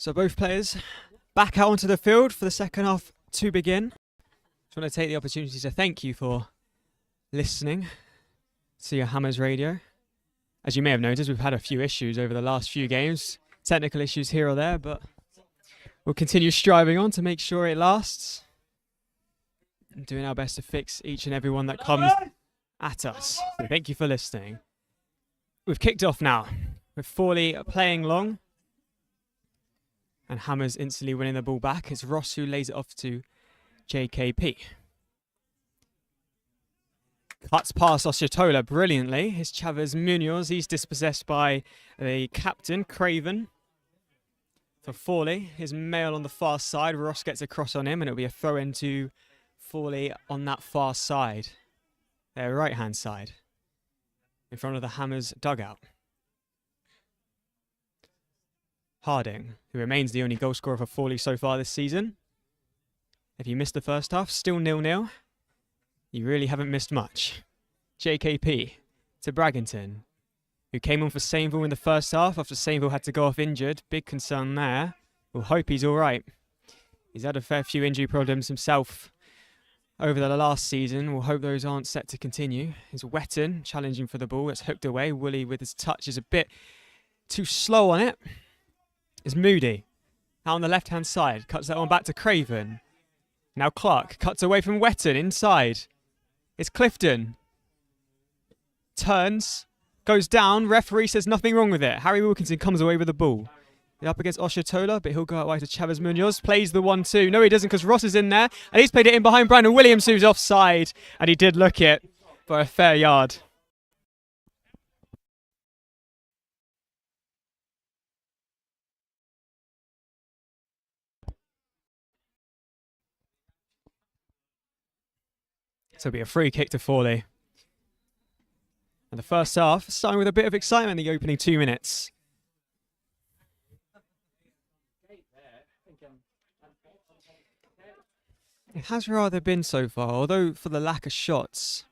So both players back out onto the field for the second half to begin. Just want to take the opportunity to thank you for listening to your Hammers Radio. As you may have noticed, we've had a few issues over the last few games, technical issues here or there, but we'll continue striving on to make sure it lasts. And doing our best to fix each and every one that comes at us. So thank you for listening. We've kicked off now with Fawley playing long and Hammers instantly winning the ball back. It's Ross who lays it off to JKP. Cuts past Oshatola brilliantly. It's Chavez Munoz. He's dispossessed by the captain, Craven. For Fawley, his Mail on the far side. Ross gets a cross on him and it'll be a throw in to Fawley on that far side. Their right-hand side. In front of the Hammers dugout. Harding, who remains the only goal scorer for Fawley so far this season. If you missed the first half, still 0-0. You really haven't missed much. JKP to Braggington, who came on for Sainville in the first half after Sainville had to go off injured. Big concern there. We'll hope he's all right. He's had a fair few injury problems himself over the last season. We'll hope those aren't set to continue. It's Wetton challenging for the ball. It's hooked away. Woolley with his touch is a bit too slow on it. It's Moody out on the left-hand side. Cuts that one back to Craven. Now Clark cuts away from Wetton inside. It's Clifton. Turns. Goes down. Referee says nothing wrong with it. Harry Wilkinson comes away with the ball. He's up against Oshatola, but he'll go out wide to Chavez Munoz. Plays the 1-2. No, he doesn't because Ross is in there. And he's played it in behind Brandon Williams, who's offside. And he did look it for a fair yard. So it'll be a free kick to Fawley. And the first half starting with a bit of excitement in the opening 2 minutes. It has rather been so far, although for the lack of shots,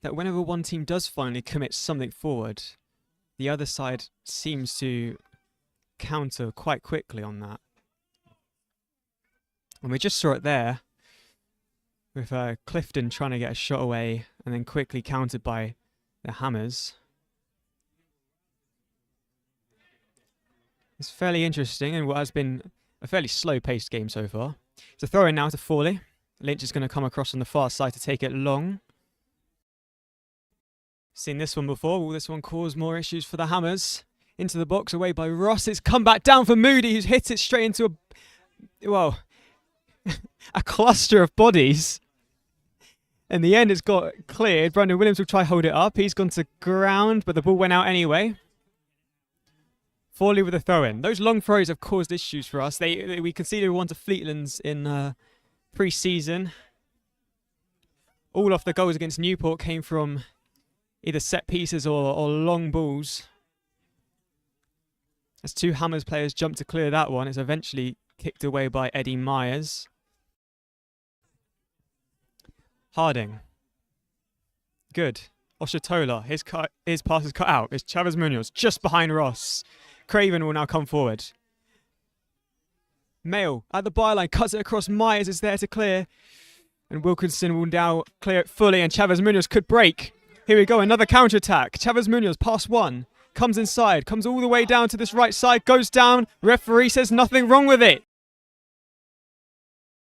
that whenever one team does finally commit something forward, the other side seems to counter quite quickly on that. And we just saw it there, with Clifton trying to get a shot away and then quickly countered by the Hammers. It's fairly interesting in what has been a fairly slow-paced game so far. It's a throw-in now to Fawley. Lynch is going to come across on the far side to take it long. Seen this one before. Will this one cause more issues for the Hammers? Into the box, away by Ross. It's come back down for Moody, who's hit it straight into a cluster of bodies. In the end, it's got cleared. Brandon Williams will try hold it up. He's gone to ground, but the ball went out anyway. Fawley with a throw-in. Those long throws have caused issues for us. We conceded one to Fleetlands in pre-season. All of the goals against Newport came from either set pieces or long balls. As two Hammers players jumped to clear that one, it's eventually kicked away by Eddie Myers. Harding. Good. Oshatola. His pass is cut out. It's Chavez Munoz just behind Ross. Craven will now come forward. Mail at the byline. Cuts it across. Myers is there to clear. And Wilkinson will now clear it fully. And Chavez Munoz could break. Here we go. Another counter-attack. Chavez Munoz pass one. Comes inside. Comes all the way down to this right side. Goes down. Referee says nothing wrong with it.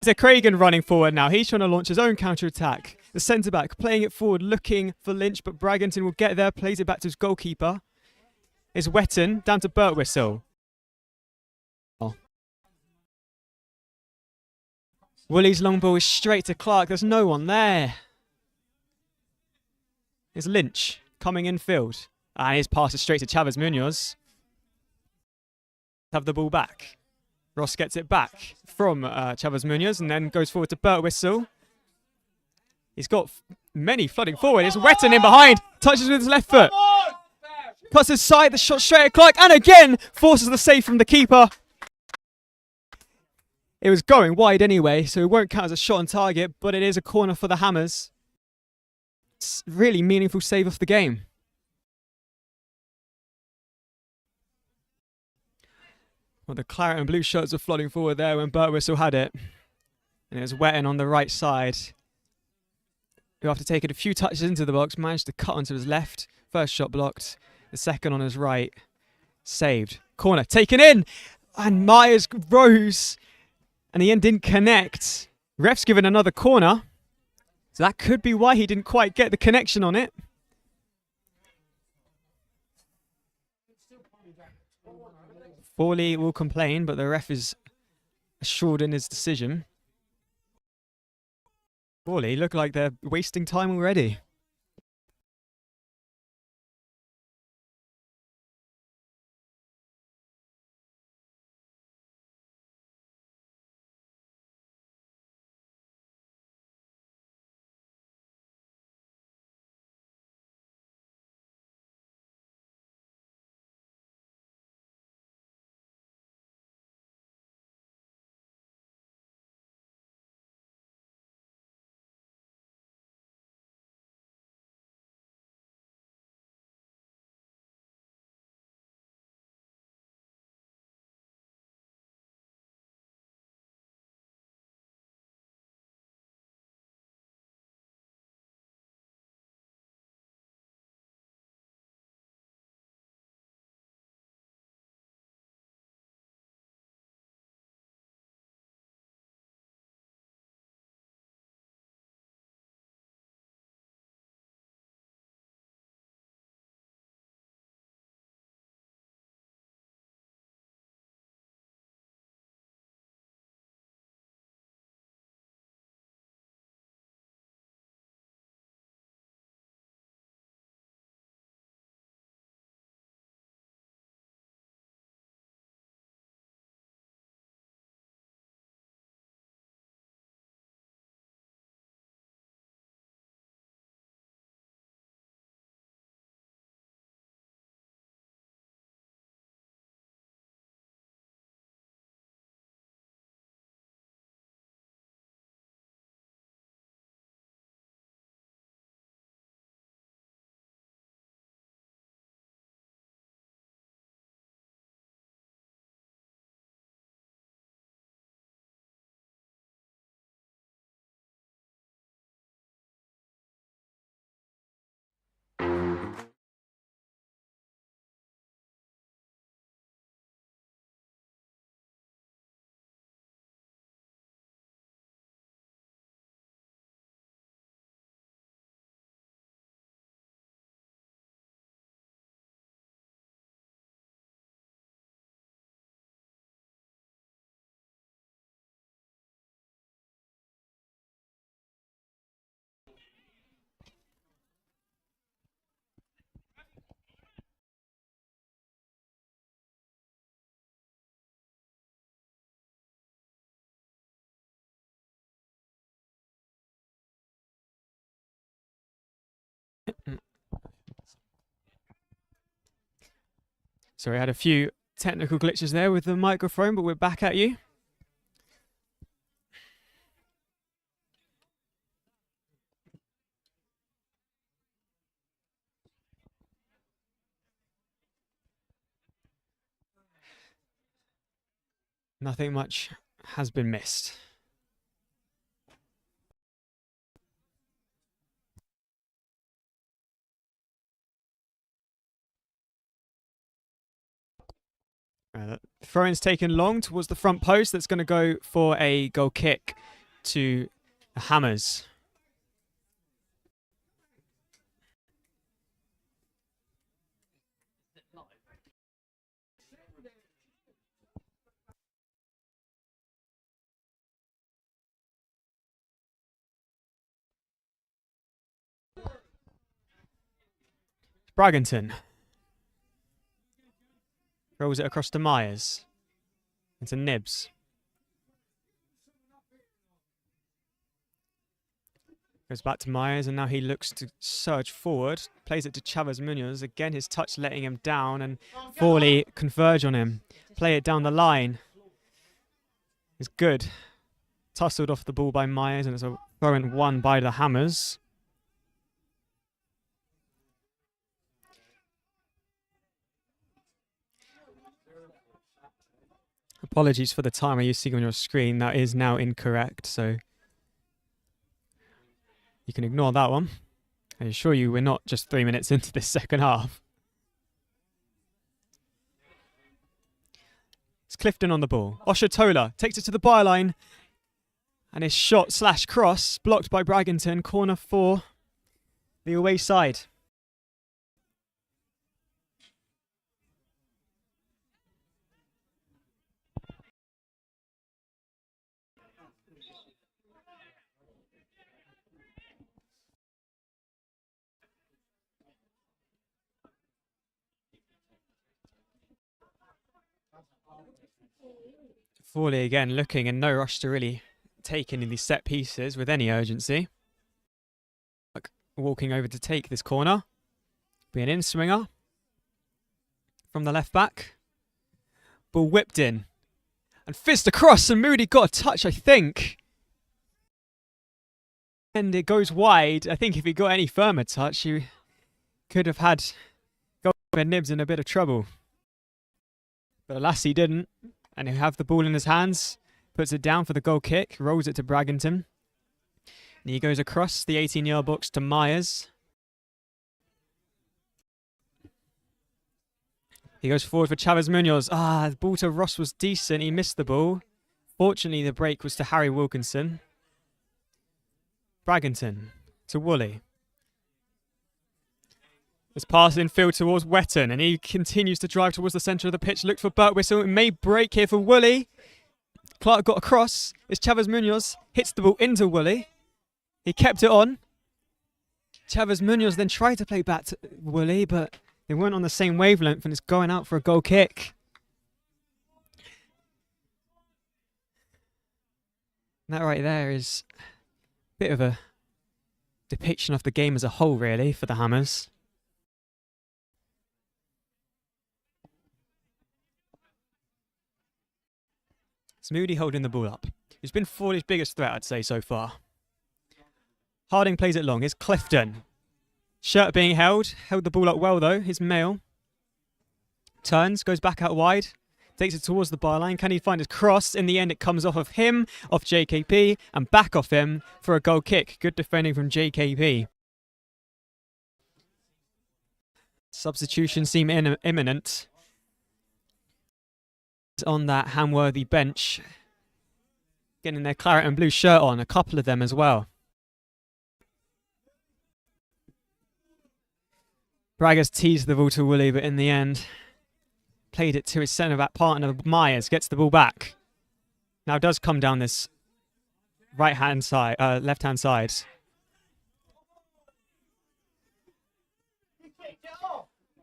It's Cragen running forward now. He's trying to launch his own counter-attack. The centre-back playing it forward, looking for Lynch, but Braggington will get there, plays it back to his goalkeeper. It's Wetton, down to Birtwistle. Oh. Woolley's long ball is straight to Clark. There's no one there. It's Lynch coming in field. And his pass is straight to Chavez Munoz. Have the ball back. Ross gets it back from Chavez Munoz and then goes forward to Birtwistle. He's got many flooding forward. It's Wetton in behind. Touches with his left foot. Cuts his side. The shot straight at Clark. And again, forces the save from the keeper. It was going wide anyway, so it won't count as a shot on target, but it is a corner for the Hammers. It's a really meaningful save off the game. Well, the claret and blue shirts were flooding forward there when Birtwistle had it. And it was Wetton on the right side, who after taking a few touches into the box, managed to cut onto his left. First shot blocked. The second on his right. Saved. Corner taken in. And Myers rose. And the end didn't connect. Ref's given another corner. So that could be why he didn't quite get the connection on it. Fawley will complain, but the ref is assured in his decision. Fawley look like they're wasting time already. Sorry, I had a few technical glitches there with the microphone, but we're back at you. Nothing much has been missed. Throw-in's taken long towards the front post. That's going to go for a goal kick to the Hammers. Bragginton rolls it across to Myers. Into Nibs. Goes back to Myers, and now he looks to surge forward. Plays it to Chavez Munoz. Again, his touch letting him down, and Fawley converge on him. Play it down the line. It's good. Tussled off the ball by Myers, and it's a throw-in won by the Hammers. Apologies for the timer you see on your screen. That is now incorrect, so you can ignore that one. I assure you we're not just 3 minutes into this second half. It's Clifton on the ball. Oshatola takes it to the byline. And his shot / cross blocked by Braggington. Corner for the away side. Fawley again looking in no rush to really take any of these set pieces with any urgency. Walking over to take this corner. Be an in-swinger from the left back. Ball whipped in. And fist across, and Moody got a touch, I think. And it goes wide. I think if he got any firmer touch, he could have had goalkeeper Nibs in a bit of trouble. But alas, he didn't. And he'll have the ball in his hands. Puts it down for the goal kick. Rolls it to Braggington. And he goes across the 18-yard box to Myers. He goes forward for Chavez Munoz. The ball to Ross was decent. He missed the ball. Fortunately, the break was to Harry Wilkinson. Braggington to Woolley. This pass infield towards Wetton, and he continues to drive towards the centre of the pitch. Looked for Birtwistle. It may break here for Woolley. Clark got across. It's Chavez Munoz. Hits the ball into Woolley. He kept it on. Chavez Munoz then tried to play back to Woolley, but they weren't on the same wavelength, and it's going out for a goal kick. And that right there is a bit of a depiction of the game as a whole, really, for the Hammers. It's Moody holding the ball up. He's been Fawley's biggest threat, I'd say, so far. Harding plays it long. Here's Clifton. Shirt being held the ball up well though. His Mail turns, goes back out wide, takes it towards the byline. Can he find his cross? In the end, it comes off of him, off JKP, and back off him for a goal kick. Good defending from JKP. Substitution seem imminent. On that Hamworthy bench, getting their claret and blue shirt on, a couple of them as well. Braggers teased the ball to Woolley, but in the end, played it to his centre-back partner, Myers, gets the ball back. Now does come down this left-hand side.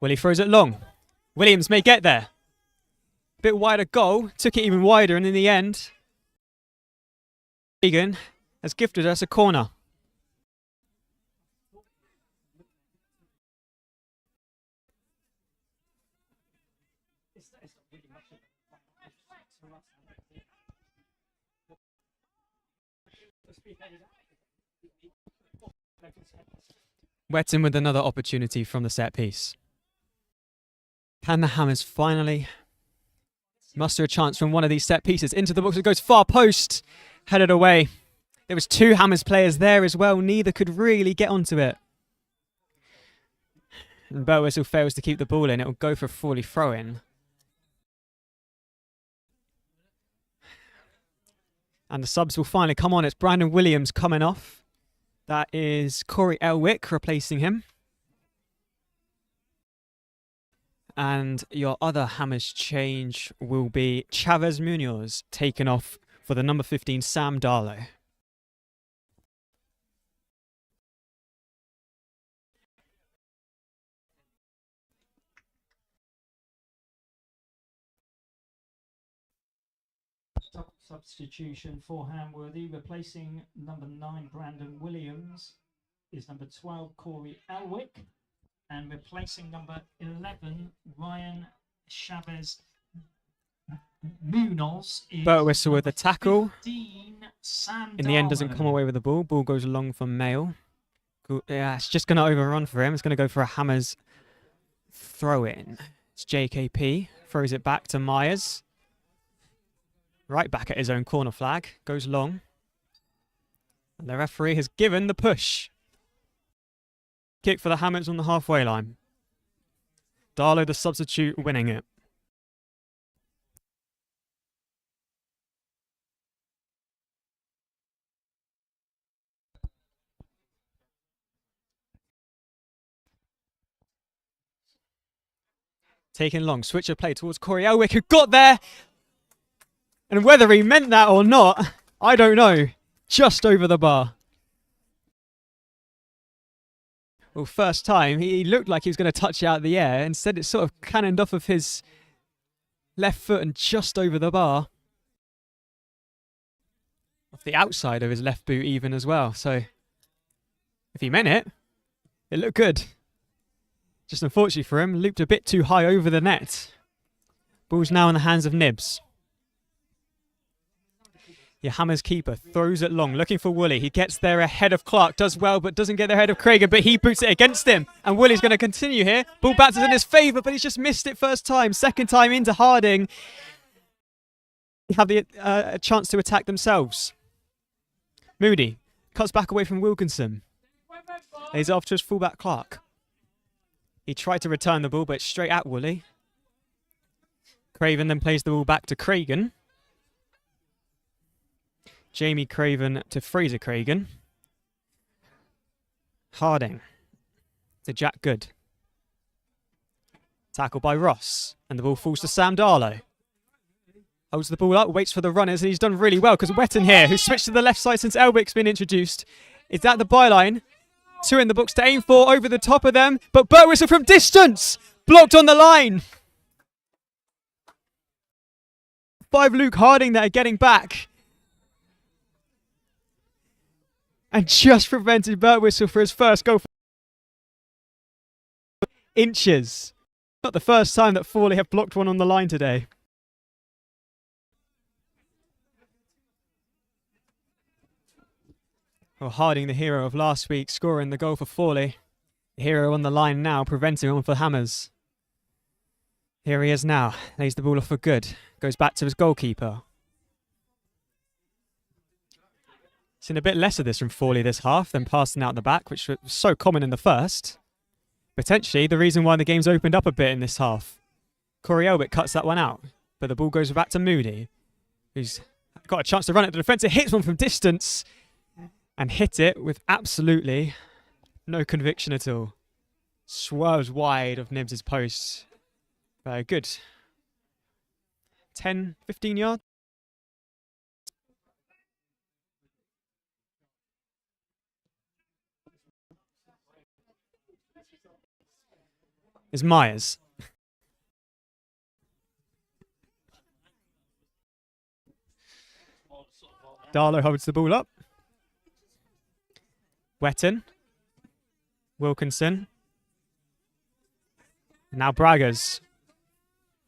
Woolley throws it long. Williams may get there. Bit wider goal, took it even wider, and in the end, Egan has gifted us a corner. Wetton with another opportunity from the set piece. Can the Hammers finally muster a chance from one of these set pieces? Into the box, it goes far post, headed away. There was two Hammers players there as well. Neither could really get onto it. And Birtwistle fails to keep the ball in. It will go for a Fawley throw-in. And the subs will finally come on. It's Brandon Williams coming off. That is Corey Elwick replacing him. And your other Hammers change will be Chavez Munoz taken off for the number 15 Sam Darlow. Substitution for Hamworthy, replacing number 9 Brandon Williams is number 12 Corey Elwick, and replacing number 11 Ryan Chavez Munoz is Birtwistle with the tackle. 15, Sam In the end, doesn't Darlow. come away with the ball. Ball goes long for Mail. Yeah, it's just going to overrun for him. It's going to go for a Hammers throw-in. It's JKP. Throws it back to Myers. Right back at his own corner flag. Goes long. And the referee has given the push. Kick for the Hammers on the halfway line. Darlow, the substitute, winning it. Taking long, switch of play towards Corey Elwick, who got there. And whether he meant that or not, I don't know. Just over the bar. Well, first time, he looked like he was going to touch it out of the air. Instead, it sort of cannoned off of his left foot and just over the bar. Off the outside of his left boot even as well. So, if he meant it, it looked good. Just unfortunately for him, looped a bit too high over the net. Ball's now in the hands of Nibs. Your Hammers keeper throws it long, looking for Woolley. He gets there ahead of Clark, does well, but doesn't get there ahead of Cragen, but he boots it against him. And Woolley's going to continue here. Ball bounces in his favour, but he's just missed it first time. Second time into Harding. They have the a chance to attack themselves. Moody cuts back away from Wilkinson. He's off to his fullback Clark. He tried to return the ball, but it's straight at Woolley. Craven then plays the ball back to Cragen. Jamie Craven to Fraser Cragen. Harding to Jack Good. Tackle by Ross. And the ball falls to Sam Darlow. Holds the ball up, waits for the runners, and he's done really well because Wetton here, who switched to the left side since Elwick's been introduced, is at the byline. Two in the books to aim for, over the top of them, but Burtwhistle from distance! Blocked on the line! 5 Luke Harding there getting back. And just prevented Burtwhistle for his first goal. Inches. Not the first time that Fawley have blocked one on the line today. Well, Harding, the hero of last week, scoring the goal for Fawley. The hero on the line now, preventing one for Hammers. Here he is now. Lays the ball off for Good. Goes back to his goalkeeper. Seen a bit less of this from Fawley this half than passing out the back, which was so common in the first. Potentially the reason why the game's opened up a bit in this half. Corey Elwick cuts that one out, but the ball goes back to Moody, who's got a chance to run at the defence. It hits one from distance and hit it with absolutely no conviction at all. Swerves wide of Nibs' post. Very good. 10, 15 yards. Is Myers. Darlow holds the ball up. Wetton. Wilkinson. Now Braggers.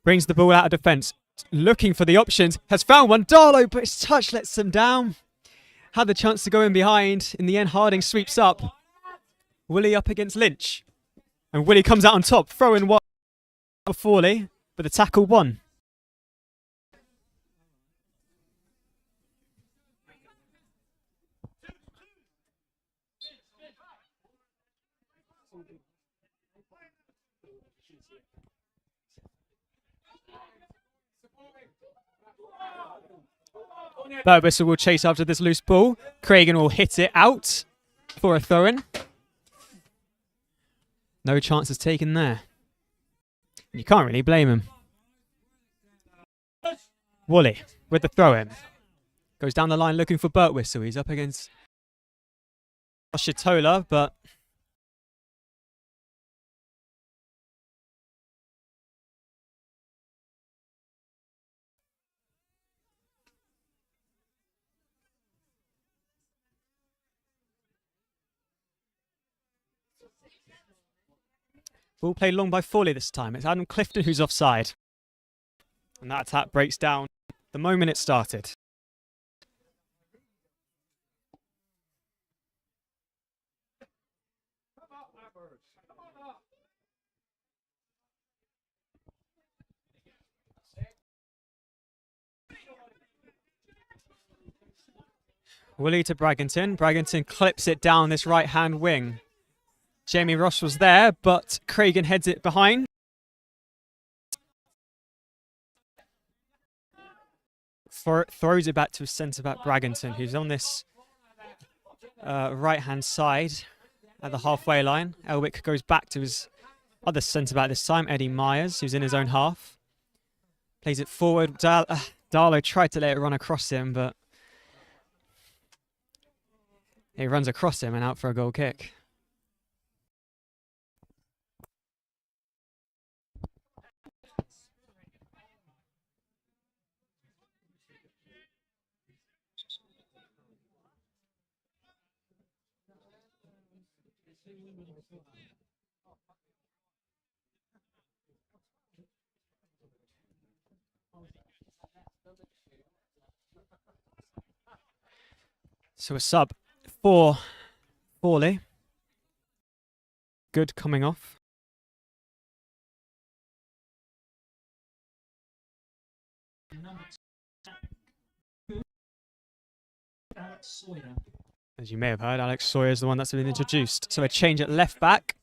Brings the ball out of defence. Looking for the options. Has found one. Darlow, but his touch lets him down. Had the chance to go in behind. In the end, Harding sweeps up. Woolley up against Lynch. And Woolley comes out on top, throwing one for Fawley, but the tackle won. Burtwhistle will chase after this loose ball. Cragen will hit it out for a throw-in. No chances taken there. You can't really blame him. Woolley with the throw-in. Goes down the line looking for Burtwhistle. He's up against Shitola, but ball played long by Fawley this time. It's Adam Clifton who's offside. And that attack breaks down the moment it started. Woolley to Bragginton. Bragginton clips it down this right-hand wing. Jamie Ross was there, but Cragen heads it behind. Throws it back to his centre-back Bragginton, who's on this right-hand side at the halfway line. Elwick goes back to his other centre-back this time, Eddie Myers, who's in his own half. Plays it forward. Darlow tried to let it run across him, but it runs across him and out for a goal kick. So a sub for Fawley. Good coming off. As you may have heard, Alex Sawyer is the one that's been introduced. So a change at left back.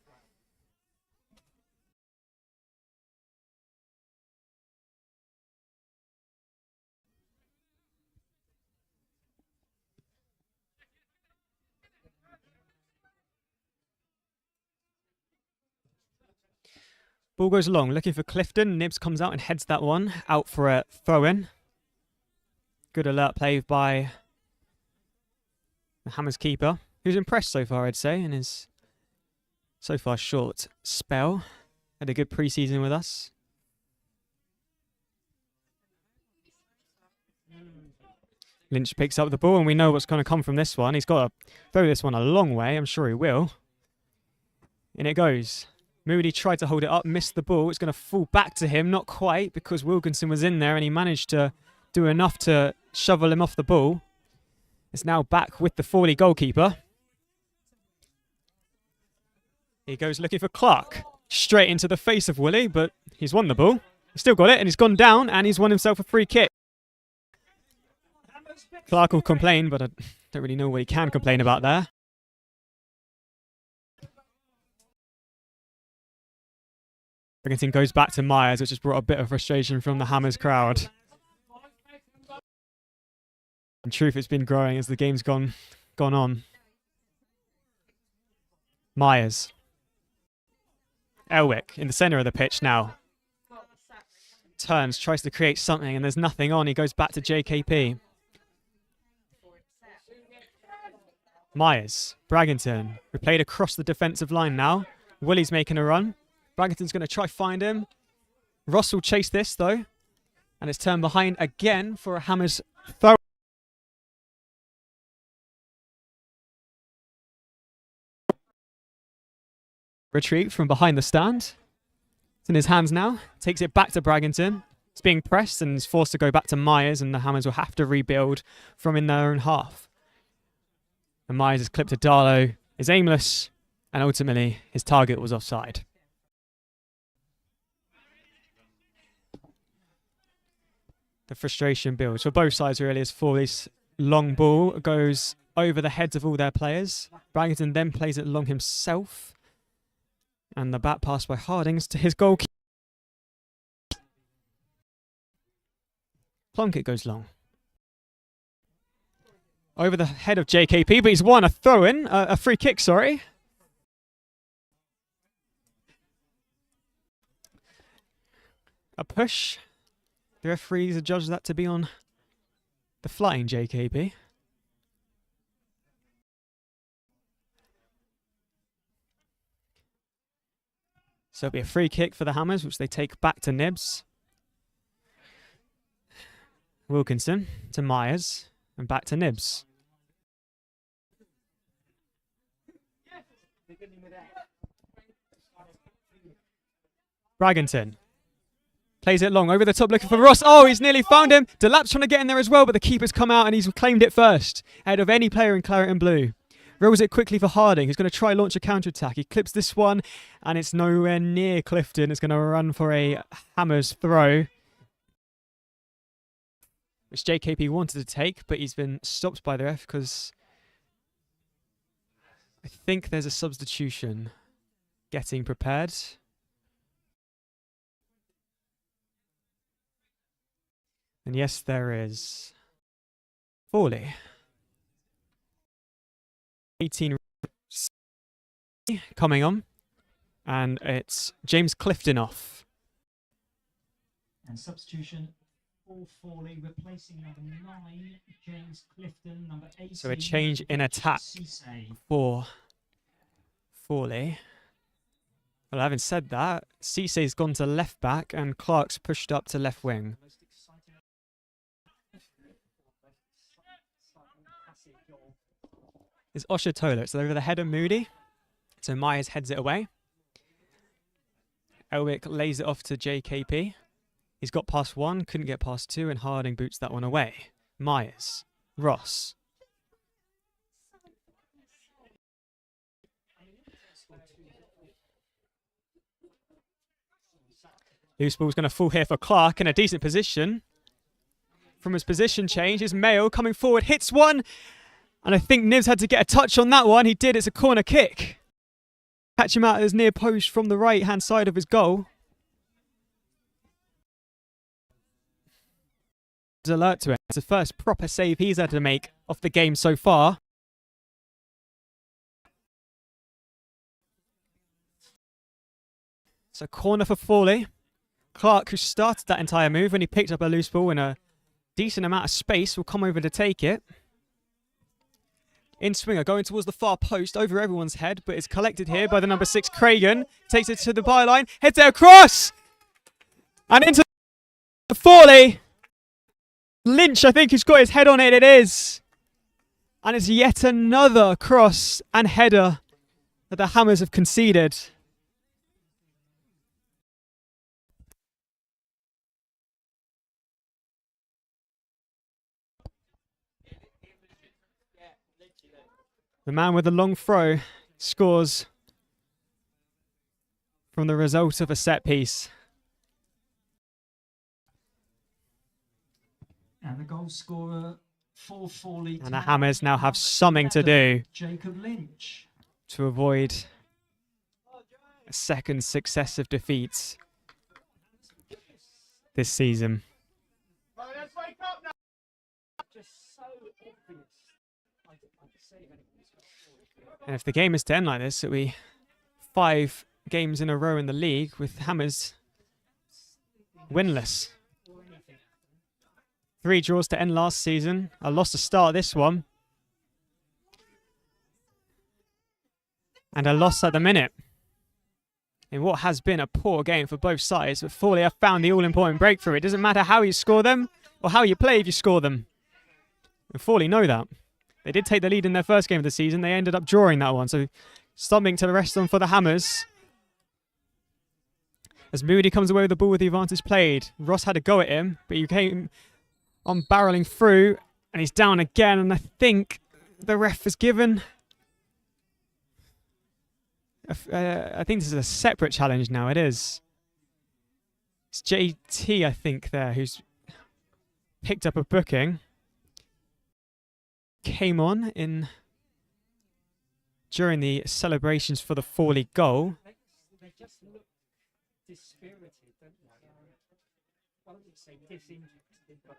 Ball goes long, looking for Clifton. Nibs comes out and heads that one out for a throw-in. Good alert play by the Hammers keeper, who's impressed so far, I'd say, in his so far short spell. Had a good pre-season with us. Lynch picks up the ball, and we know what's going to come from this one. He's got to throw this one a long way. I'm sure he will. In it goes. Moody tried to hold it up, missed the ball. It's going to fall back to him. Not quite, because Wilkinson was in there, and he managed to do enough to shovel him off the ball. It's now back with the Fawley goalkeeper. He goes looking for Clark. Straight into the face of Willie, but he's won the ball. He's still got it, and he's gone down, and he's won himself a free kick. Clark will complain, but I don't really know what he can complain about there. Everything goes back to Myers, which has brought a bit of frustration from the Hammers crowd. In truth, it's been growing as the game's gone on. Myers. Elwick in the centre of the pitch now. Turns, tries to create something, and there's nothing on. He goes back to JKP. Myers. Braggington. We played across the defensive line now. Willie's making a run. Braggington's going to try find him. Ross will chase this, though. And it's turned behind again for a Hammers throw. Retreat from behind the stand. It's in his hands now. Takes it back to Braggington. It's being pressed and is forced to go back to Myers, and the Hammers will have to rebuild from in their own half. And Myers is clipped to Darlow. Is aimless, and ultimately his target was offside. The frustration builds for both sides really as Fawley's long ball goes over the heads of all their players. Braggington then plays it long himself. And the back pass by Hardings to his goalkeeper. Plunkett goes long. Over the head of JKP, but he's won a throw-in, a free kick, sorry. A push. The referees adjudged that to be on the flying JKP. So it'll be a free kick for the Hammers, which they take back to Nibs. Wilkinson to Myers, and back to Nibs. Braggington plays it long over the top looking for Ross. Oh, he's nearly found him. Delap's trying to get in there as well, but the keeper's come out and he's claimed it first, ahead of any player in claret and blue. Rolls it quickly for Harding, who's going to try launch a counter-attack. He clips this one, and it's nowhere near Clifton. It's going to run for a Hammers throw, which JKP wanted to take, but he's been stopped by the ref because I think there's a substitution getting prepared. And yes, there is. Fawley. 18 coming on. And it's James Clifton off. And substitution for Fawley, replacing number 9, James Clifton, number 18. So a change in attack for Fawley. Well, having said that, Cisse's gone to left back and Clark's pushed up to left wing. It's Oshatola. It's over the head of Moody. So Myers heads it away. Elwick lays it off to JKP. He's got past one, couldn't get past two, and Harding boots that one away. Myers. Ross. Loose ball's going to fall here for Clark in a decent position. From his position change is Mayo coming forward, hits one. And I think Nibs had to get a touch on that one. He did. It's a corner kick. Catch him out at his near post from the right-hand side of his goal. Alert to it. It's the first proper save he's had to make off the game so far. So corner for Fawley. Clark, who started that entire move when he picked up a loose ball in a decent amount of space, will come over to take it. In swinger, going towards the far post, over everyone's head, but it's collected here by the number 6, Cragen. Takes it to the byline, heads it across! And into Fawley. Lynch, I think, who's got his head on it, it is. And it's yet another cross and header that the Hammers have conceded. The man with the long throw scores from the result of a set piece. And the goal scorer for Fawley. And the Hammers now have something to do Jacob Lynch. to avoid a second successive defeat this season. And if the game is to end like this, it'll be 5 games in a row in the league with Hammers winless. 3 draws to end last season. A loss to start this one. And a loss at the minute. In what has been a poor game for both sides, but Fawley have found the all-important breakthrough. It doesn't matter how you score them or how you play if you score them. And Fawley know that. They did take the lead in their first game of the season. They ended up drawing that one. So something to rest on for the Hammers. As Moody comes away with the ball with the advantage played. Ross had a go at him, but he came on barreling through. And he's down again. And I think the ref has given... I think this is a separate challenge now. It is. It's JT, I think, there, who's picked up a booking. Came on in during the celebrations for the Fawley goal. They just look dispirited, don't they? I wouldn't say disinterested, but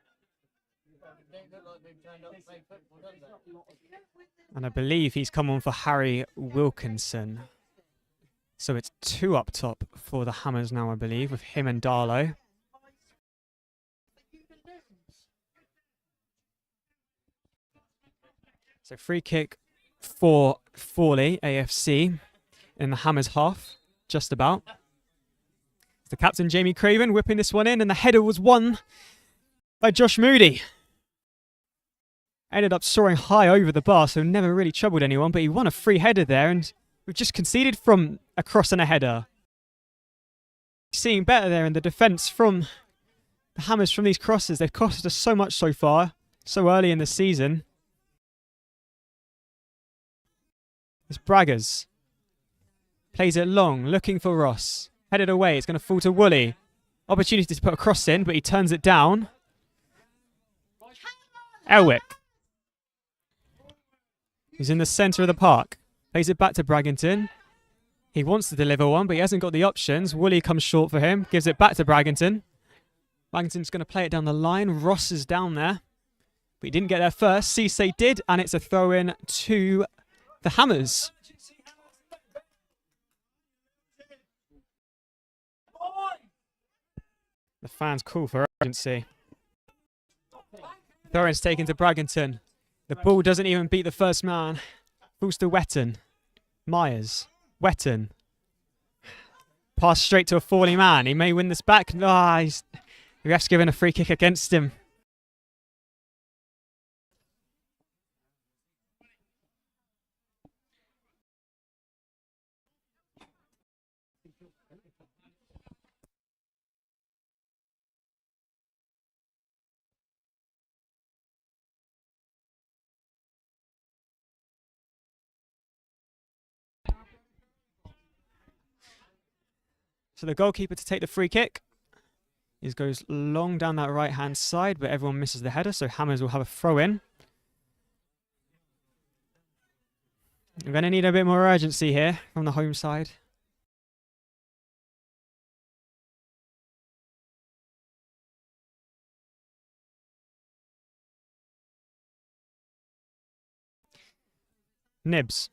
and I believe he's come on for Harry Wilkinson. So it's 2 up top for the Hammers now, I believe, with him and Darlow. So free kick for Fawley, AFC, in the Hammers half, just about. The captain, Jamie Craven, whipping this one in, and the header was won by Josh Moody. Ended up soaring high over the bar, so never really troubled anyone, but he won a free header there, and we've just conceded from a cross and a header. Seeing better there in the defence from the Hammers from these crosses. They've costed us so much so far, so early in the season. It's Braggers. Plays it long, looking for Ross. Headed away, it's going to fall to Woolley. Opportunity to put a cross in, but he turns it down. Elwick. He's in the centre of the park. Plays it back to Braggington. He wants to deliver one, but he hasn't got the options. Woolley comes short for him. Gives it back to Braggington. Braggington's going to play it down the line. Ross is down there. But he didn't get there first. Cisse did, and it's a throw-in to the Hammers. The fans call for urgency. Throw-in's taken to Braggington. The ball doesn't even beat the first man. Falls to Wetton. Myers. Wetton. Pass straight to a Fawley man. He may win this back. The ref's given a free kick against him. So the goalkeeper to take the free kick. He goes long down that right-hand side, but everyone misses the header, so Hammers will have a throw-in. We're going to need a bit more urgency here from the home side. Nibs.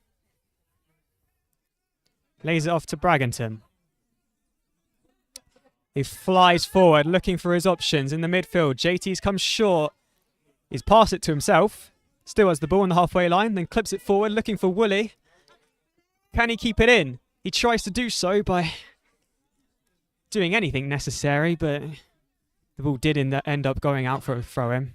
Lays it off to Braggington. He flies forward, looking for his options in the midfield. JT's come short. He's passed it to himself. Still has the ball on the halfway line, then clips it forward, looking for Woolley. Can he keep it in? He tries to do so by doing anything necessary, but the ball did end up going out for a throw-in.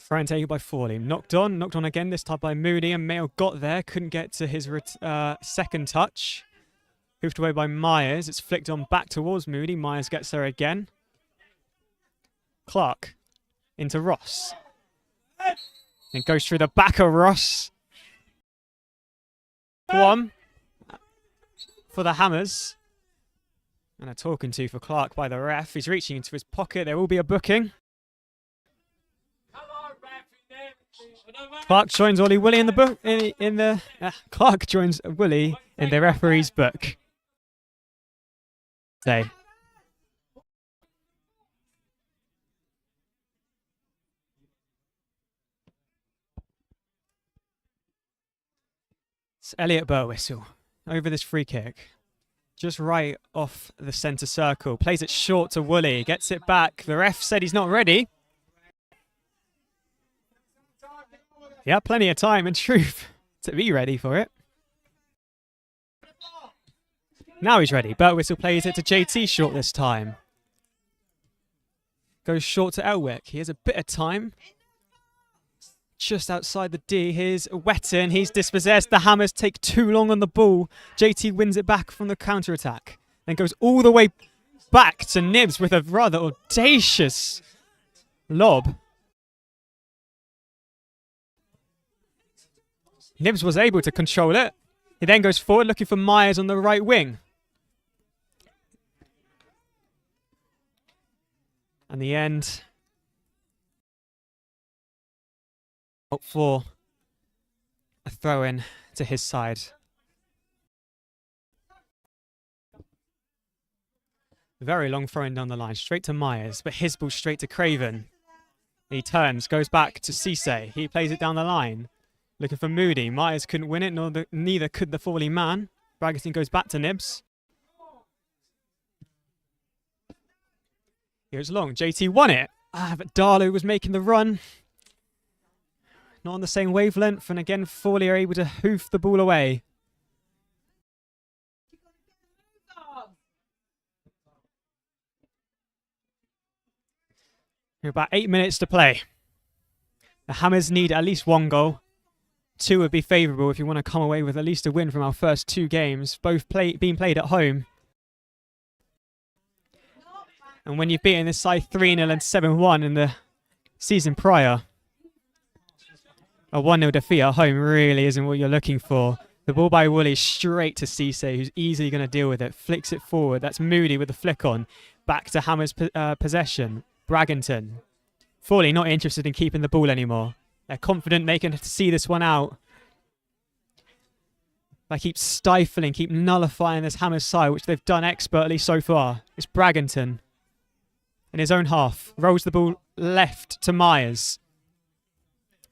Throw-in taken by Fawley. Knocked on again, this time by Moody, and Mayo got there, couldn't get to his second touch. Hoofed away by Myers. It's flicked on back towards Moody. Myers gets there again. Clark into Ross. And goes through the back of Ross. One for the Hammers. And a talking to for Clark by the ref. He's reaching into his pocket. There will be a booking. Clark joins Woolley in the book. Clark joins Woolley in the referee's book. Say. It's Elliot Burwhistle over this free kick. Just right off the centre circle. Plays it short to Woolley. Gets it back. The ref said he's not ready. Yeah, plenty of time in truth to be ready for it. Now he's ready. Burtwhistle plays it to JT short this time. Goes short to Elwick. He has a bit of time. Just outside the D. Here's Wetton. He's dispossessed. The Hammers take too long on the ball. JT wins it back from the counter-attack. Then goes all the way back to Nibs with a rather audacious lob. Nibs was able to control it. He then goes forward looking for Myers on the right wing. And the end. For a throw-in to his side. Very long throw-in down the line, straight to Myers, but his ball straight to Craven. He turns, goes back to Cisse. He plays it down the line. Looking for Moody. Myers couldn't win it, neither could the Fawley man. Braggington goes back to Nibs. Here's long. JT won it. But Darlow was making the run. Not on the same wavelength. And again, Fawley are able to hoof the ball away. About 8 minutes to play. The Hammers need at least one goal. 2 would be favourable if you want to come away with at least a win from our first 2 games, both being played at home. And when you've beaten this side 3-0 and 7-1 in the season prior, a 1-0 defeat at home really isn't what you're looking for. The ball by Woolley straight to Cisse, who's easily going to deal with it. Flicks it forward. That's Moody with the flick on. Back to Hammers' possession. Braggington. Fawley not interested in keeping the ball anymore. They're confident they can see this one out. They keep stifling, keep nullifying this Hammers side, which they've done expertly so far. It's Braggington in his own half. Rolls the ball left to Myers.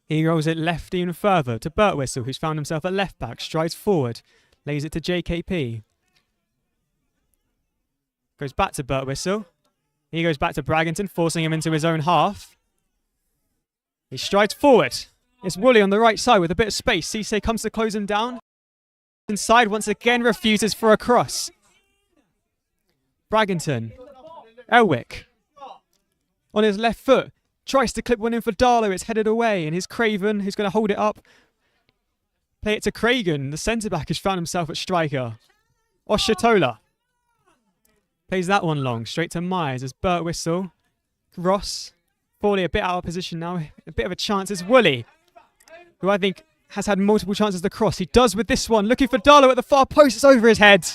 He rolls it left even further to Birtwistle, who's found himself at left back. Strides forward. Lays it to JKP. Goes back to Birtwistle. He goes back to Braggington, forcing him into his own half. He strides forward. It's Woolley on the right side with a bit of space. Cisse comes to close him down. Inside once again refuses for a cross. Braggington. Elwick. On his left foot. Tries to clip one in for Darlow. It's headed away. And here's Craven, who's going to hold it up. Play it to Cragen. The centre-back has found himself at striker. Oshatola. Plays that one long. Straight to Myers as Birtwistle. Ross. Fawley a bit out of position now. A bit of a chance. It's Woolley, who I think has had multiple chances to cross. He does with this one. Looking for Darlow at the far post. It's over his head.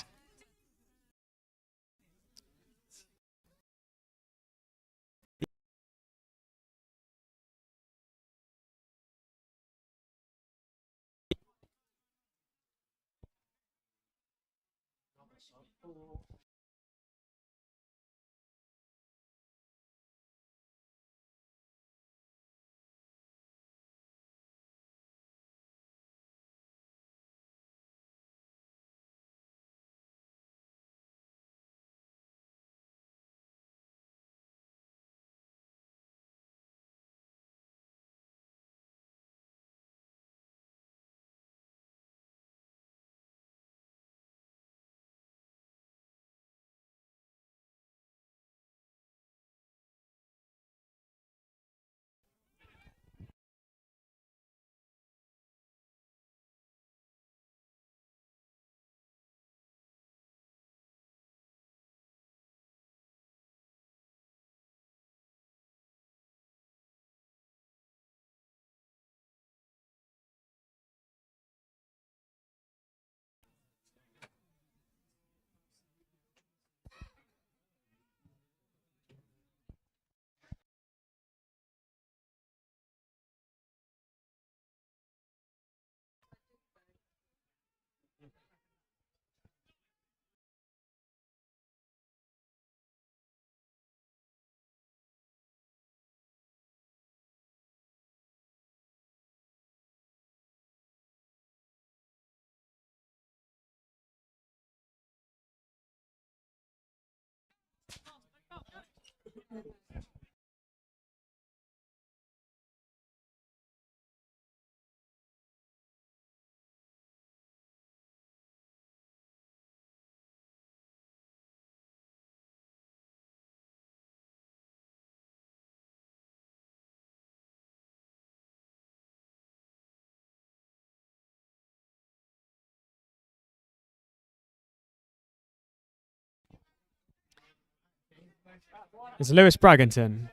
It's Lewis Braggington.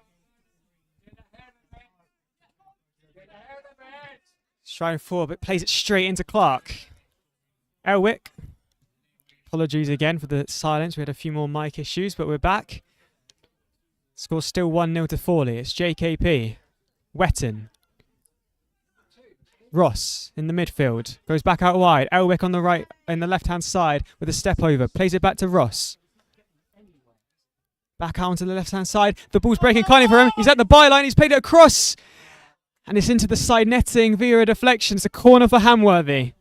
Striding forward, but plays it straight into Clark. Elwick. Apologies again for the silence. We had a few more mic issues, but we're back. Score still 1-0 to Fawley. It's JKP. Wetton. Ross in the midfield. Goes back out wide. Elwick on the right, in the left-hand side with a step over. Plays it back to Ross. Back out onto the left-hand side. The ball's breaking kindly for him. He's at the byline. He's played it across. And it's into the side netting via a deflection. It's a corner for Hamworthy.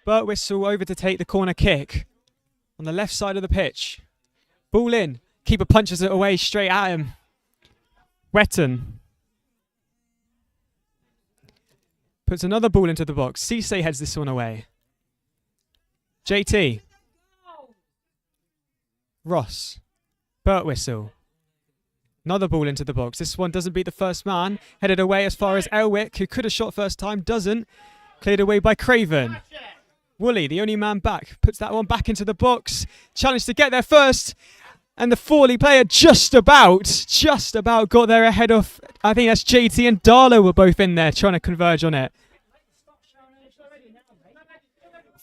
Birtwistle over to take the corner kick on the left side of the pitch. Ball in. Keeper punches it away straight at him. Wetton puts another ball into the box. Cisse heads this one away. JT. Ross. Birtwistle. Another ball into the box. This one doesn't beat the first man. Headed away as far as Elwick, who could have shot first time, doesn't. Cleared away by Craven. Woolley, the only man back, puts that one back into the box. Challenge to get there first. And the Fawley player just about got there ahead of, I think that's JT and Darlow were both in there trying to converge on it.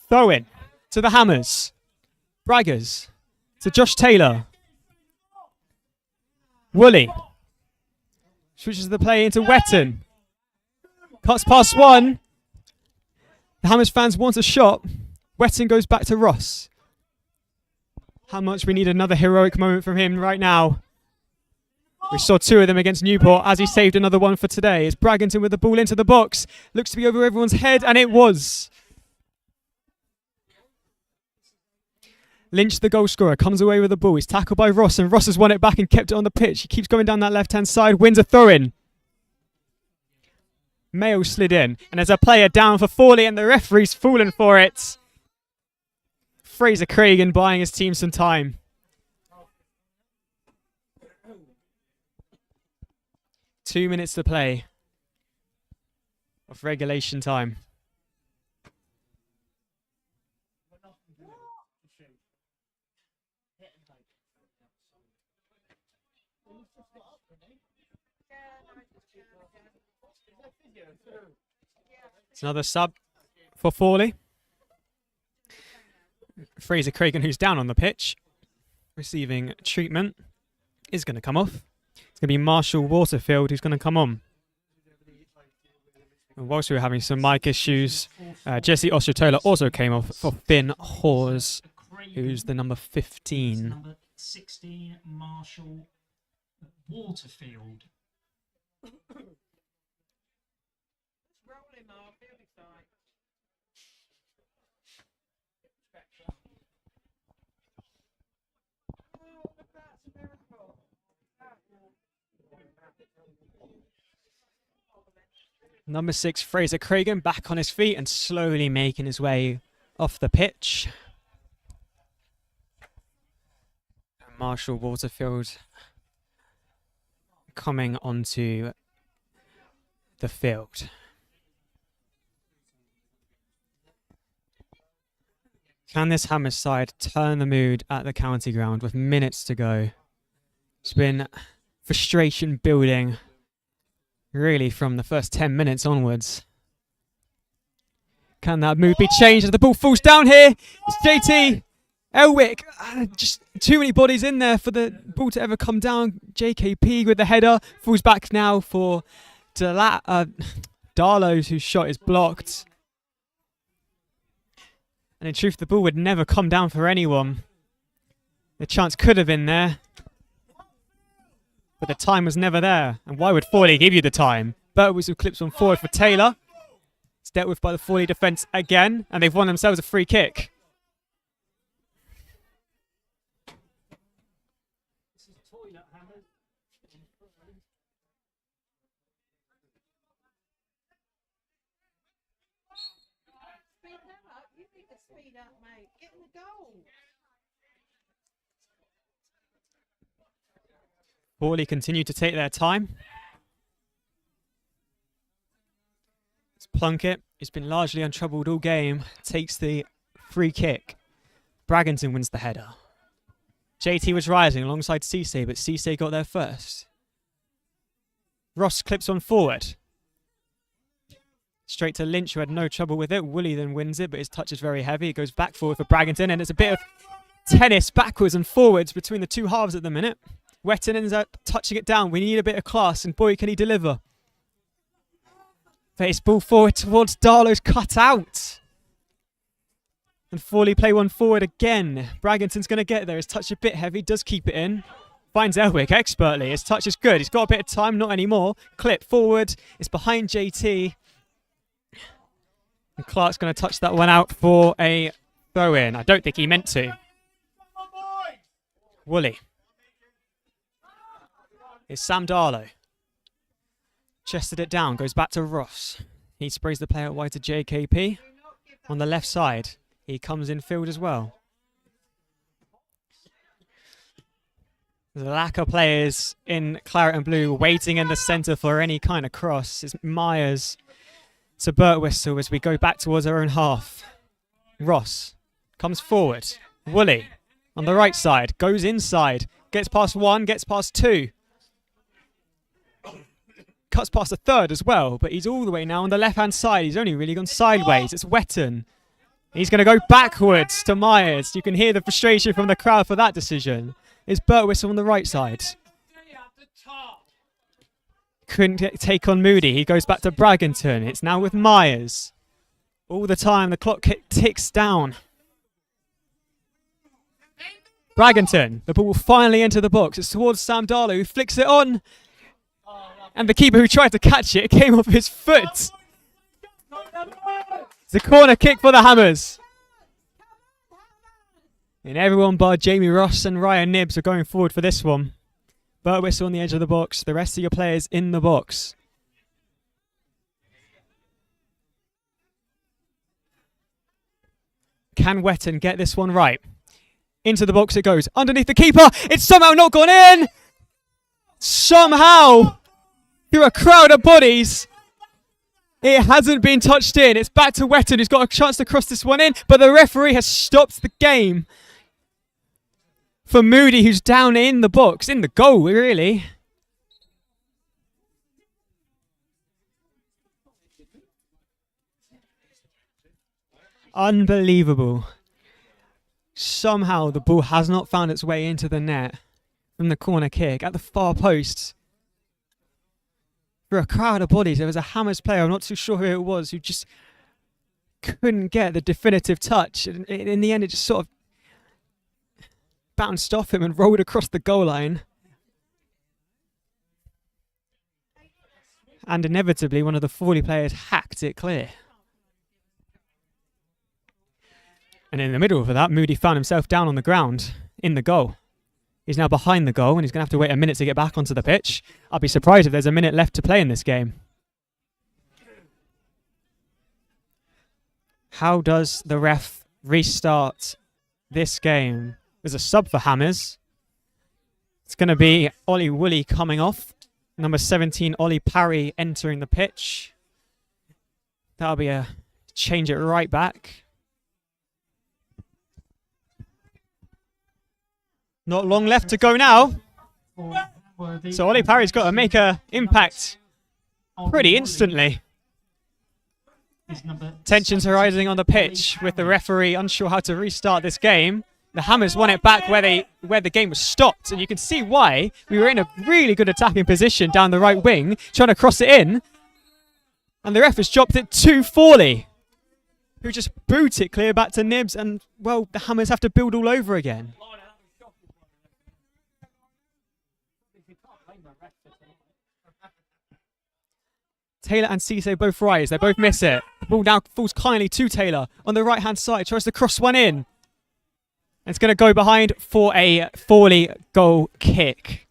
Throw in to the Hammers. Braggers to Josh Taylor. Woolley switches the play into Wetton. Cuts past one. The Hammers fans want a shot. Wetton goes back to Ross. How much we need another heroic moment from him right now. We saw two of them against Newport as he saved another one for today. It's Bragginton with the ball into the box. Looks to be over everyone's head, and it was. Lynch, the goal scorer, comes away with the ball. He's tackled by Ross, and Ross has won it back and kept it on the pitch. He keeps going down that left-hand side, wins a throw-in. Mayo slid in, and there's a player down for Fawley, and the referee's fallen for it. Fraser Craigan buying his team some time. Two minutes to play of regulation time. It's another sub for Fawley. Fraser Craigan, who's down on the pitch, receiving treatment, is going to come off. It's going to be Marshall Waterfield who's going to come on. And whilst we were having some mic issues, Jesse Ostratola also came off for Finn Hawes, who's the number 15. Number 16, Marshall Waterfield. Number 6, Fraser Craigan, back on his feet and slowly making his way off the pitch. And Marshall Waterfield coming onto the field. Can this Hammers side turn the mood at the county ground with minutes to go? It's been frustration building really from the first 10 minutes onwards. Can that mood be changed as the ball falls down here? It's JT Elwick. Just too many bodies in there for the ball to ever come down. JKP with the header. Falls back now for Darlow's, whose shot is blocked. And in truth, the ball would never come down for anyone. The chance could have been there, but the time was never there. And why would Fawley give you the time? Burtwhistle clips on forward for Taylor. It's dealt with by the Fawley defence again, and they've won themselves a free kick. Fawley continue to take their time. It's Plunkett, who's been largely untroubled all game, takes the free kick. Bragginton wins the header. JT was rising alongside Cisse, but Cisse got there first. Ross clips on forward. Straight to Lynch, who had no trouble with it. Woolley then wins it, but his touch is very heavy. It goes back forward for Bragginton, and it's a bit of tennis backwards and forwards between the two halves at the minute. Wetton ends up touching it down. We need a bit of class, and boy, can he deliver. Face ball forward towards Darlow's cut out. And Fawley play one forward again. Bragginton's going to get there. His touch a bit heavy, does keep it in. Finds Elwick expertly. His touch is good. He's got a bit of time, not anymore. Clip forward. It's behind JT. And Clark's going to touch that one out for a throw-in. I don't think he meant to. Woolley. It's Sam Darlow. Chested it down, goes back to Ross. He sprays the play out wide to JKP. On the left side, he comes in field as well. There's a lack of players in claret and blue waiting in the centre for any kind of cross. It's Myers to Burtwhistle as we go back towards our own half. Ross comes forward. Woolley on the right side, goes inside, gets past one, gets past two. Cuts past a third as well, but he's all the way now on the left-hand side. He's only really gone sideways. It's Wetton. He's going to go backwards to Myers. You can hear the frustration from the crowd for that decision. It's Birtwistle on the right side. Couldn't take on Moody. He goes back to Braggington. It's now with Myers. All the time, the clock ticks down. Braggington. The ball will finally enter the box. It's towards Sam Darlow, who flicks it on. And the keeper who tried to catch it came off his foot. It's a corner kick for the Hammers. And everyone but Jamie Ross and Ryan Nibbs are going forward for this one. Birtwistle on the edge of the box. The rest of your players in the box. Can Wetton get this one right? Into the box it goes. Underneath the keeper. It's somehow not gone in. Somehow, through a crowd of bodies, it hasn't been touched in. It's back to Wetton, who's got a chance to cross this one in, but the referee has stopped the game for Moody, who's down in the box, in the goal, really. Unbelievable. Somehow the ball has not found its way into the net from the corner kick at the far post. For a crowd of bodies, there was a Hammers player, I'm not too sure who it was, who just couldn't get the definitive touch. And in the end, it just sort of bounced off him and rolled across the goal line. And inevitably, one of the Fawley players hacked it clear. And in the middle of that, Moody found himself down on the ground in the goal. He's now behind the goal and he's going to have to wait a minute to get back onto the pitch. I'll be surprised if there's a minute left to play in this game. How does the ref restart this game? There's a sub for Hammers. It's going to be Ollie Woolley coming off. Number 17, Ollie Parry entering the pitch. That'll be a change it right back. Not long left to go now. So Ollie Parry's got to make an impact pretty instantly. Tensions are rising on the pitch with the referee unsure how to restart this game. The Hammers won it back where the game was stopped, and you can see why. We were in a really good attacking position down the right wing, trying to cross it in, and the ref has dropped it to Fawley, who just boot it clear back to Nibbs, and well, the Hammers have to build all over again. Taylor and Cisse both rise. They both miss it. The ball now falls kindly to Taylor on the right-hand side. Tries to cross one in. It's going to go behind for a Fawley goal kick.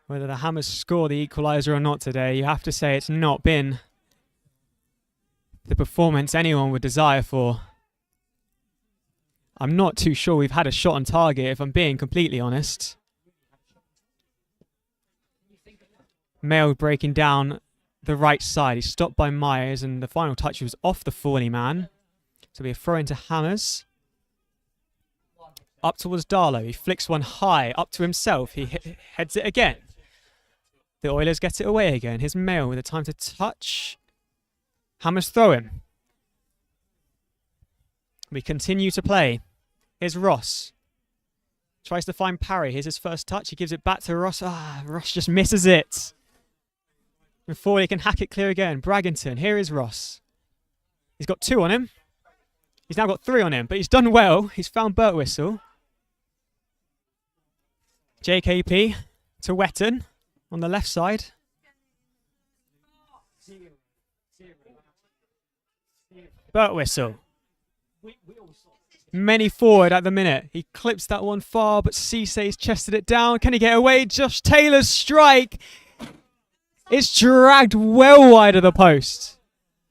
Whether the Hammers score the equaliser or not today, you have to say it's not been the performance anyone would desire for. I'm not too sure we've had a shot on target, if I'm being completely honest. Mail breaking down the right side. He's stopped by Myers, and the final touch was off the Fawley man. So we throw into Hammers. Up towards Darlow. He flicks one high, up to himself. He heads it again. The Oilers get it away again. Here's Mail with the time to touch. Hammers throw him. We continue to play. Here's Ross. Tries to find Parry. Here's his first touch. He gives it back to Ross. Ross just misses it. And Fawley can hack it clear again. Braggington. Here is Ross. He's got 2 on him. He's now got 3 on him, but he's done well. He's found Birtwistle. JKP to Wetton on the left side. Birtwistle. Many forward at the minute. He clips that one far, but Cisse's chested it down. Can he get away? Josh Taylor's strike. It's dragged well wide of the post.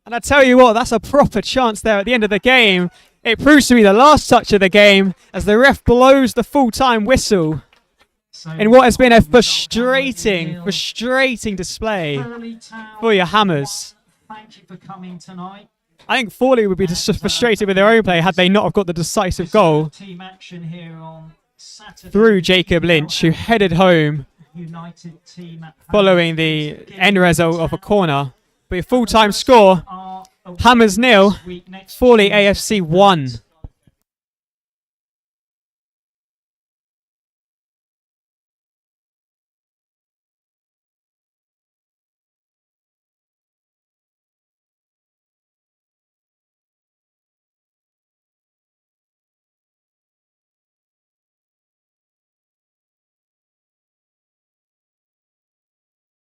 And I tell you what, that's a proper chance there at the end of the game. It proves to be the last touch of the game as the ref blows the full-time whistle in what has been a frustrating display for your Hammers. Thank you for coming tonight. I think Fawley would be just frustrated with their own play had they not have got the decisive goal Team action here on Saturday. through Jacob Lynch, who headed home United team at following the end result of a corner. But a full-time score, Hammers 0, Fawley AFC 1.